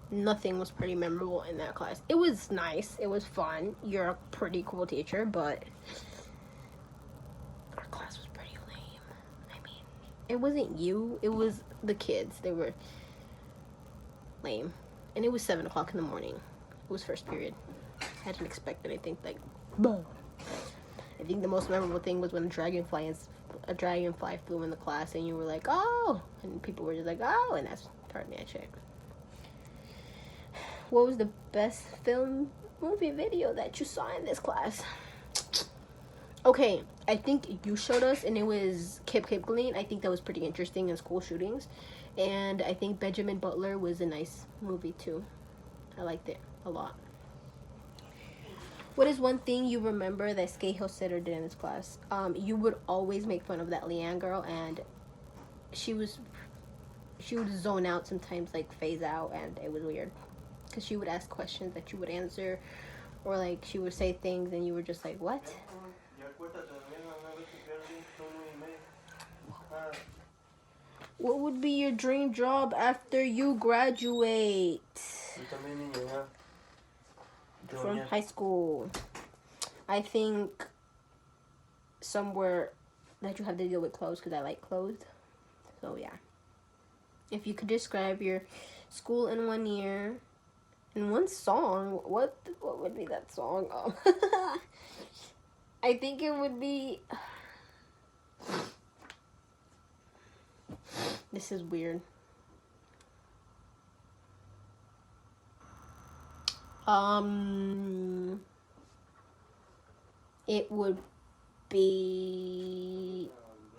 Speaker 20: nothing was pretty memorable in that class. It was nice. It was fun. You're a pretty cool teacher, but our class was pretty lame. I mean, it wasn't you. It was the kids. They were lame. And it was 7 o'clock in the morning. It was first period. I didn't expect anything like, boom. I think the most memorable thing was when a dragonfly flew in the class, and you were like, oh, and people were just like, oh, and that's pretty much it. What was the best movie video that you saw in this class? Okay, I think you showed us, and it was Kip Glean. I think that was pretty interesting in school shootings, and I think Benjamin Butler was a nice movie too. I liked it a lot. What is one thing you remember that Scahill said or did in this class? You would always make fun of that Leanne girl, and she would zone out sometimes, like phase out, and it was weird. Because she would ask questions that you would answer, or like she would say things and you were just like, what? What would be your dream job after you graduate from high school? I think somewhere that you have to deal with clothes, because I like clothes. So yeah. If you could describe your school in 1 year, in one song, what would be that song? I think it would be... This is weird. It would be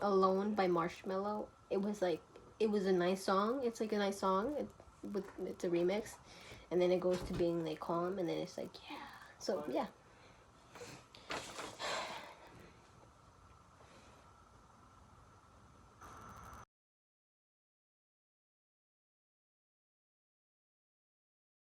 Speaker 20: Alone by Marshmello. It was a nice song. It's like a nice song. It's a remix. And then it goes to being like calm, and then it's like, yeah. So yeah,